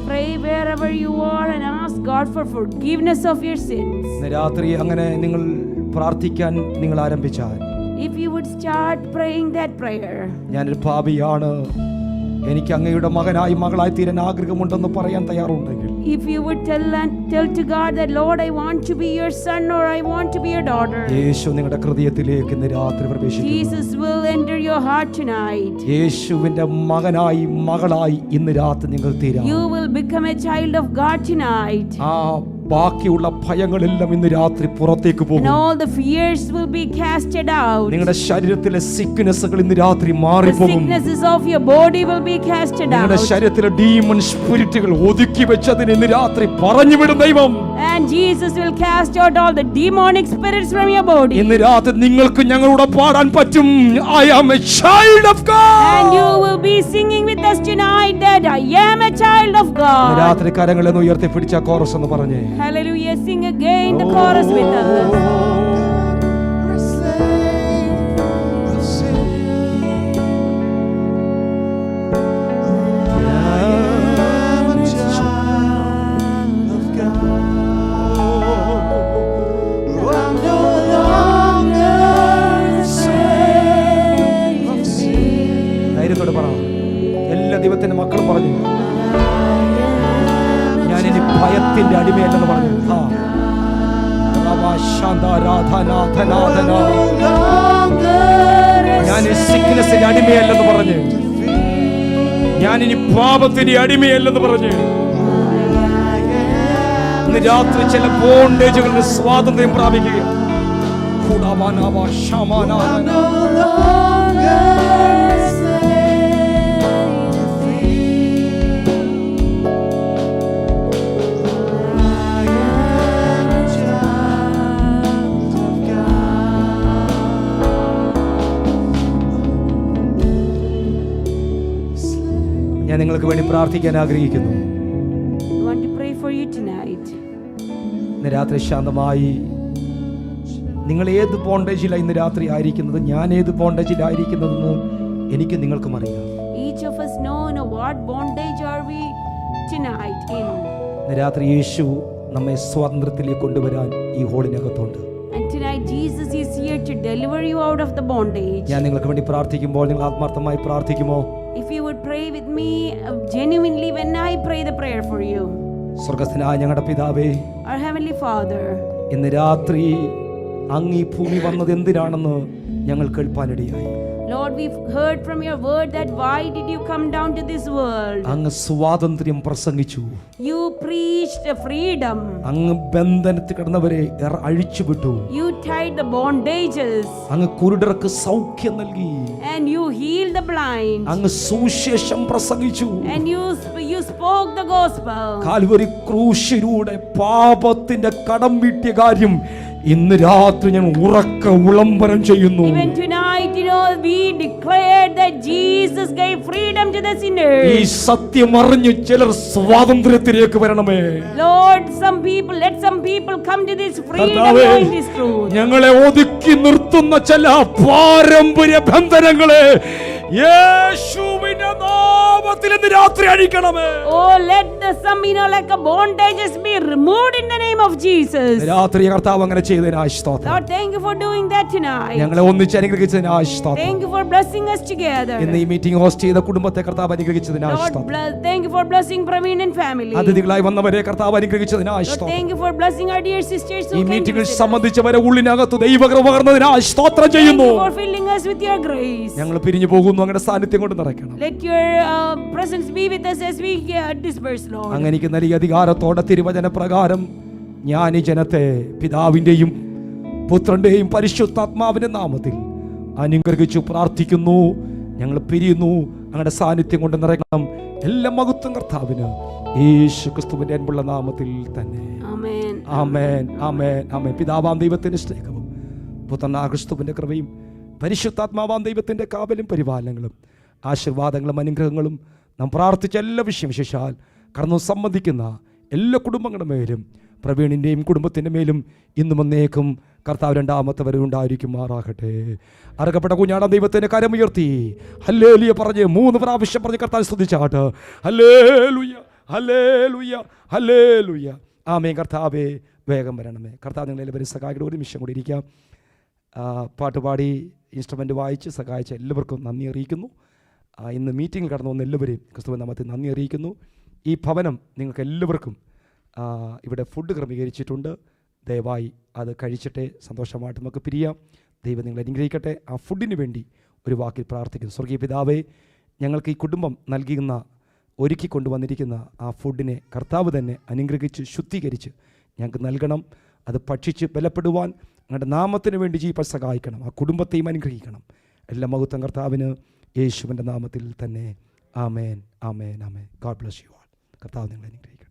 pray wherever you are and ask God for forgiveness of your sins. ഇന്ന് രാത്രി അങ്ങനെ നിങ്ങൾ പ്രാർത്ഥിക്കാൻ നിങ്ങൾ ആരംഭിച്ചാൽ, If you would start praying that prayer, ഞാനൊരു പാപിയാണ്, എനിക്ക് അങ്ങയുടെ മകനായി മകളായി തീരാൻ ആഗ്രഹമുണ്ടെന്ന് പറയാൻ തയ്യാറുണ്ടെങ്കിൽ, if you would tell to God that, Lord, I want to be your son or I want to be your daughter, യേശു നിങ്ങളുടെ ഹൃദയത്തിലേക്ക് ഇന്ന് രാത്രി പ്രവേശിക്കുന്നു. Jesus will enter your heart tonight. യേശുവിന്റെ മകനായി മകളായി ഇന്ന് രാത്രി നിങ്ങൾ തീരാം. You will become a child of God tonight. ബാക്കിയുള്ള ഭയങ്ങളെല്ലാം ഇന്ന് രാത്രി പുറത്തേക്ക് And പോകും. all the fears will be casted out. നിങ്ങളുടെ ശരീരത്തിലെ സിക്നസ്സുകൾ ഇന്ന് രാത്രി The മാറിപ്പോകും. sicknesses of your body will be casted നിങ്ങളുടെ out. ശരീരത്തിലെ ഡീമൺ സ്പിരിറ്റുകൾ ഒതുക്കി വെച്ചതിന് ഇന്ന് രാത്രി പറഞ്ഞു വിടും ദൈവം. And Jesus will cast out all the demonic spirits from your body. ഇന്ന് രാത്രി നിങ്ങൾക്ക് ഞങ്ങളോട് പാടാൻ പറ്റും, I am a child of God. And you will be singing with us tonight that I am a child of ഇന്ന് God. രാത്രി കരങ്ങളെ ഒന്ന് ഉയർത്തി പിടിച്ച കോറസ് എന്ന് പറഞ്ഞേ. Hallelujah. Sing again the chorus with us. ധൈര്യത്തോടെ പറ. എല്ലാ ദൈവത്തിന്റെ മക്കളും പറഞ്ഞു, ഞാനിനി ഭയത്തിന്റെ അടിമയല്ലെന്ന് പറഞ്ഞു. ഞാൻ സിക്നസിന്റെ അടിമയല്ലെന്ന് പറഞ്ഞു. ഞാനിനി പാപത്തിന്റെ അടിമയല്ലെന്ന് പറഞ്ഞു. ഇന്ന് രാത്രി ചില ബോണ്ടേജുകളുടെ സ്വാതന്ത്ര്യം പ്രാപിക്കുക. ഞാൻ നിങ്ങൾക്ക് വേണ്ടി പ്രാർത്ഥിക്കാൻ ആഗ്രഹിക്കുന്നു. I want to pray for you tonight. ഇന്ന് രാത്രി ശാന്തമായി നിങ്ങൾ ഏത് ബോണ്ടേജിലാണ് ഇന്ന് രാത്രി ആയിരിക്കുന്നത്, ഞാൻ ഏത് ബോണ്ടേജിലായിരിക്കുന്നതെന്ന് എനിക്ക് നിങ്ങൾക്കും അറിയാം. Each of us know what bondage are we tonight in. ഇന്ന് രാത്രി യേശു നമ്മെ സ്വാതന്ത്ര്യത്തിലേക്ക് കൊണ്ടുവരാൻ ഈ ഹോളിനകത്തുണ്ട്. And tonight Jesus is here to deliver you out of the bondage. ഞാൻ നിങ്ങൾക്ക് വേണ്ടി പ്രാർത്ഥിക്കുമ്പോൾ നിങ്ങൾ ആത്മാർത്ഥമായി പ്രാർത്ഥിക്കുമോ? If you would pray with me genuinely when I pray the prayer for you. സ്വർഗ്ഗസ്ഥനായ ഞങ്ങളുടെ പിതാവേ, Our Heavenly Father, ഇന്ന് രാത്രി അങ്ങ് ഈ ഭൂമി വന്നത് എന്തിനാണെന്ന് ഞങ്ങൾ കേൾപ്പാനിടയായി. Lord, we've heard from your word that why did you come down to this world? അങ്ങ് സ്വാതന്ത്ര്യം പ്രസംഗിച്ചു. You preached freedom. അങ്ങ് ബന്ധനത്തിൽ കിടന്നവരെ അഴിച്ചുവിട്ടു. You tied the bondages. അങ്ങ് കുരുടർക്ക് സൗഖ്യം നൽകി. And you healed the blind. അങ്ങ് സുവിശേഷം പ്രസംഗിച്ചു. And you spoke the gospel. Calvary ക്രൂശിലൂടെ പാപത്തിന്റെ കടം വീട്ടിയ കാര്യം ഇന്ന് രാത്രി ഞാൻ ഉറക്ക വിളംബരം ചെയ്യുന്നു. Even tonight, we declared that Jesus gave freedom to the sinners. ഈ സത്യം അറിഞ്ഞ് ചിലർ സ്വാതന്ത്ര്യത്തിലേക്ക് വരണമേ. Lord, let some people come to this freedom knowing this truth. ഞങ്ങളെ ഒതുക്കി നിർത്തുന്ന ചില പാരമ്പര്യ ബന്ധനങ്ങളെ യേശുവിന്റെ നാമത്തിൽ ഇന്ന് രാത്രി അഴിക്കണമേ. Oh, let some like a bondages be removed in the name of Jesus. രാത്രി കർത്താവ് അങ്ങനെ ചെയ്തതിനായി സ്തോത്രം. Lord, thank you for doing that tonight. ഞങ്ങളെ ഒന്നിച്ച് അനുഗ്രഹിച്ചതിനായി സ്തോത്രം. Thank you for blessing us together. ഇന്ന് ഈ മീറ്റിംഗ് ഹോസ്റ്റ് ചെയ്ത കുടുംബത്തെ കർത്താവ് അനുഗ്രഹിച്ചതിനായി Lord, സ്തോത്രം. thank you for blessing Praveen and family. അതിഥികളായി വന്നവരെ കർത്താവ് അനുഗ്രഹിച്ചതിനായി Lord, സ്തോത്രം. thank you for blessing our dear sisters who ഈ came to മീറ്റിംഗിൽ visit us. സംബന്ധിച്ചവരെ ഉള്ളിനകത്ത് ദൈവകൃപ പകർന്നതിനായി സ്തോത്രം Thank ചെയ്യുന്നു. you for filling us with your grace. ഞങ്ങൾ പിരിഞ്ഞു പോകുന്നു, അങ്ങയുടെ സാന്നിധ്യം കൊണ്ട് നിറയ്ക്കണം. Let your presence be with us as we disperse, Lord. അങ്ങ് എനിക്ക് നൽകിയ അധികാരത്തോടെ തിരുവചന പ്രകാരം ഞാൻ ഈ ജനത്തെ പിതാവിൻ്റെയും പുത്രൻ്റെയും പരിശുദ്ധാത്മാവിൻ്റെ നാമത്തിൽ അനുഗ്രഹിച്ചു പ്രാർത്ഥിക്കുന്നു. ഞങ്ങൾ പിരിയുന്നു, അങ്ങയുടെ സാന്നിധ്യം കൊണ്ട് നിറയ്ക്കണം. എല്ലാ മഹത്വം കർത്താവിന് യേശു ക്രിസ്തുവിന്റെ അൻപുള്ള നാമത്തിൽ തന്നെ. Amen. ആമേൻ, ആമേൻ, ആമേൻ. പിതാവാം ദൈവത്തിന്റെ സ്നേഹവും പുത്രനായ ക്രിസ്തുവിന്റെ കൃപയും പരിശുദ്ധാത്മാവാം ദൈവത്തിന്റെ കാവലും പരിപാലനങ്ങളും ആശീർവാദങ്ങളും അനുഗ്രഹങ്ങളും നാം പ്രാർത്ഥിച്ച എല്ലാ വിഷയം വിശേഷാൽ കടന്നു സംബന്ധിക്കുന്ന എല്ലാ കുടുംബങ്ങളുടെ മേലും പ്രവീണിൻ്റെയും കുടുംബത്തിൻ്റെ മേലും ഇന്നും എന്നേക്കും കർത്താവ് രണ്ടാമത്തെ വരെ ഉണ്ടായിരിക്കുമാറാകട്ടെ. അറക്കപ്പെട്ട കുഞ്ഞാടാം ദൈവത്തിൻ്റെ കരമുയർത്തി ഹല്ലേലൂയ പറഞ്ഞ് 3 പ്രാവശ്യം പറഞ്ഞ് കർത്താവ് സ്തുതിച്ചാട്ട്. ഹല്ലേലൂയ ഹല്ലേലൂയ ഹല്ലേലൂയ. ആമേൻ. കർത്താവേ വേഗം വരണമേ. കർത്താവ് നിങ്ങളെല്ലാവരും സഹായിക്കട്ടെ. ഒരു നിമിഷം കൂടി ഇരിക്കാം. പാട്ടുപാടി ഇൻസ്ട്രുമെൻ്റ് വായിച്ച് സഹായിച്ച എല്ലാവർക്കും നന്ദി അറിയിക്കുന്നു. ഇന്ന് മീറ്റിങ്ങിൽ കടന്നു വന്ന എല്ലാവരെയും ക്രിസ്തുവിൻ നാമത്തിൽ നന്ദി അറിയിക്കുന്നു. ഈ ഭവനം നിങ്ങൾക്ക് എല്ലാവർക്കും ഇവിടെ ഫുഡ് ക്രമീകരിച്ചിട്ടുണ്ട്. ദയവായി അത് കഴിച്ചിട്ട് സന്തോഷമായിട്ട് നമുക്ക് പിരിയാം. ദൈവം നിങ്ങളെ അനുഗ്രഹിക്കട്ടെ. ആ ഫുഡിന് വേണ്ടി ഒരു വാക്കിൽ പ്രാർത്ഥിക്കുന്നു. സ്വർഗീയ പിതാവേ, ഞങ്ങൾക്ക് ഈ കുടുംബം നൽകുന്ന ഒരുക്കി കൊണ്ടുവന്നിരിക്കുന്ന ആ ഫുഡിനെ കർത്താവ് തന്നെ അനുഗ്രഹിച്ച് ശുദ്ധീകരിച്ച് ഞങ്ങൾക്ക് നൽകണം. അത് ഭക്ഷിച്ച് ബലപ്പെടുവാൻ ഞങ്ങളുടെ നാമത്തിന് വേണ്ടി ജീവിക്കാൻ സഹായിക്കണം. ആ കുടുംബത്തെയും അനുഗ്രഹിക്കണം. എല്ലാ മഹത്വം കർത്താവിന് യേശുവിൻ്റെ നാമത്തിൽ തന്നെ. ആമേൻ ആമേൻ ആമേൻ. God bless you all. കർത്താവ് നിങ്ങളെ അനുഗ്രഹിക്കണം.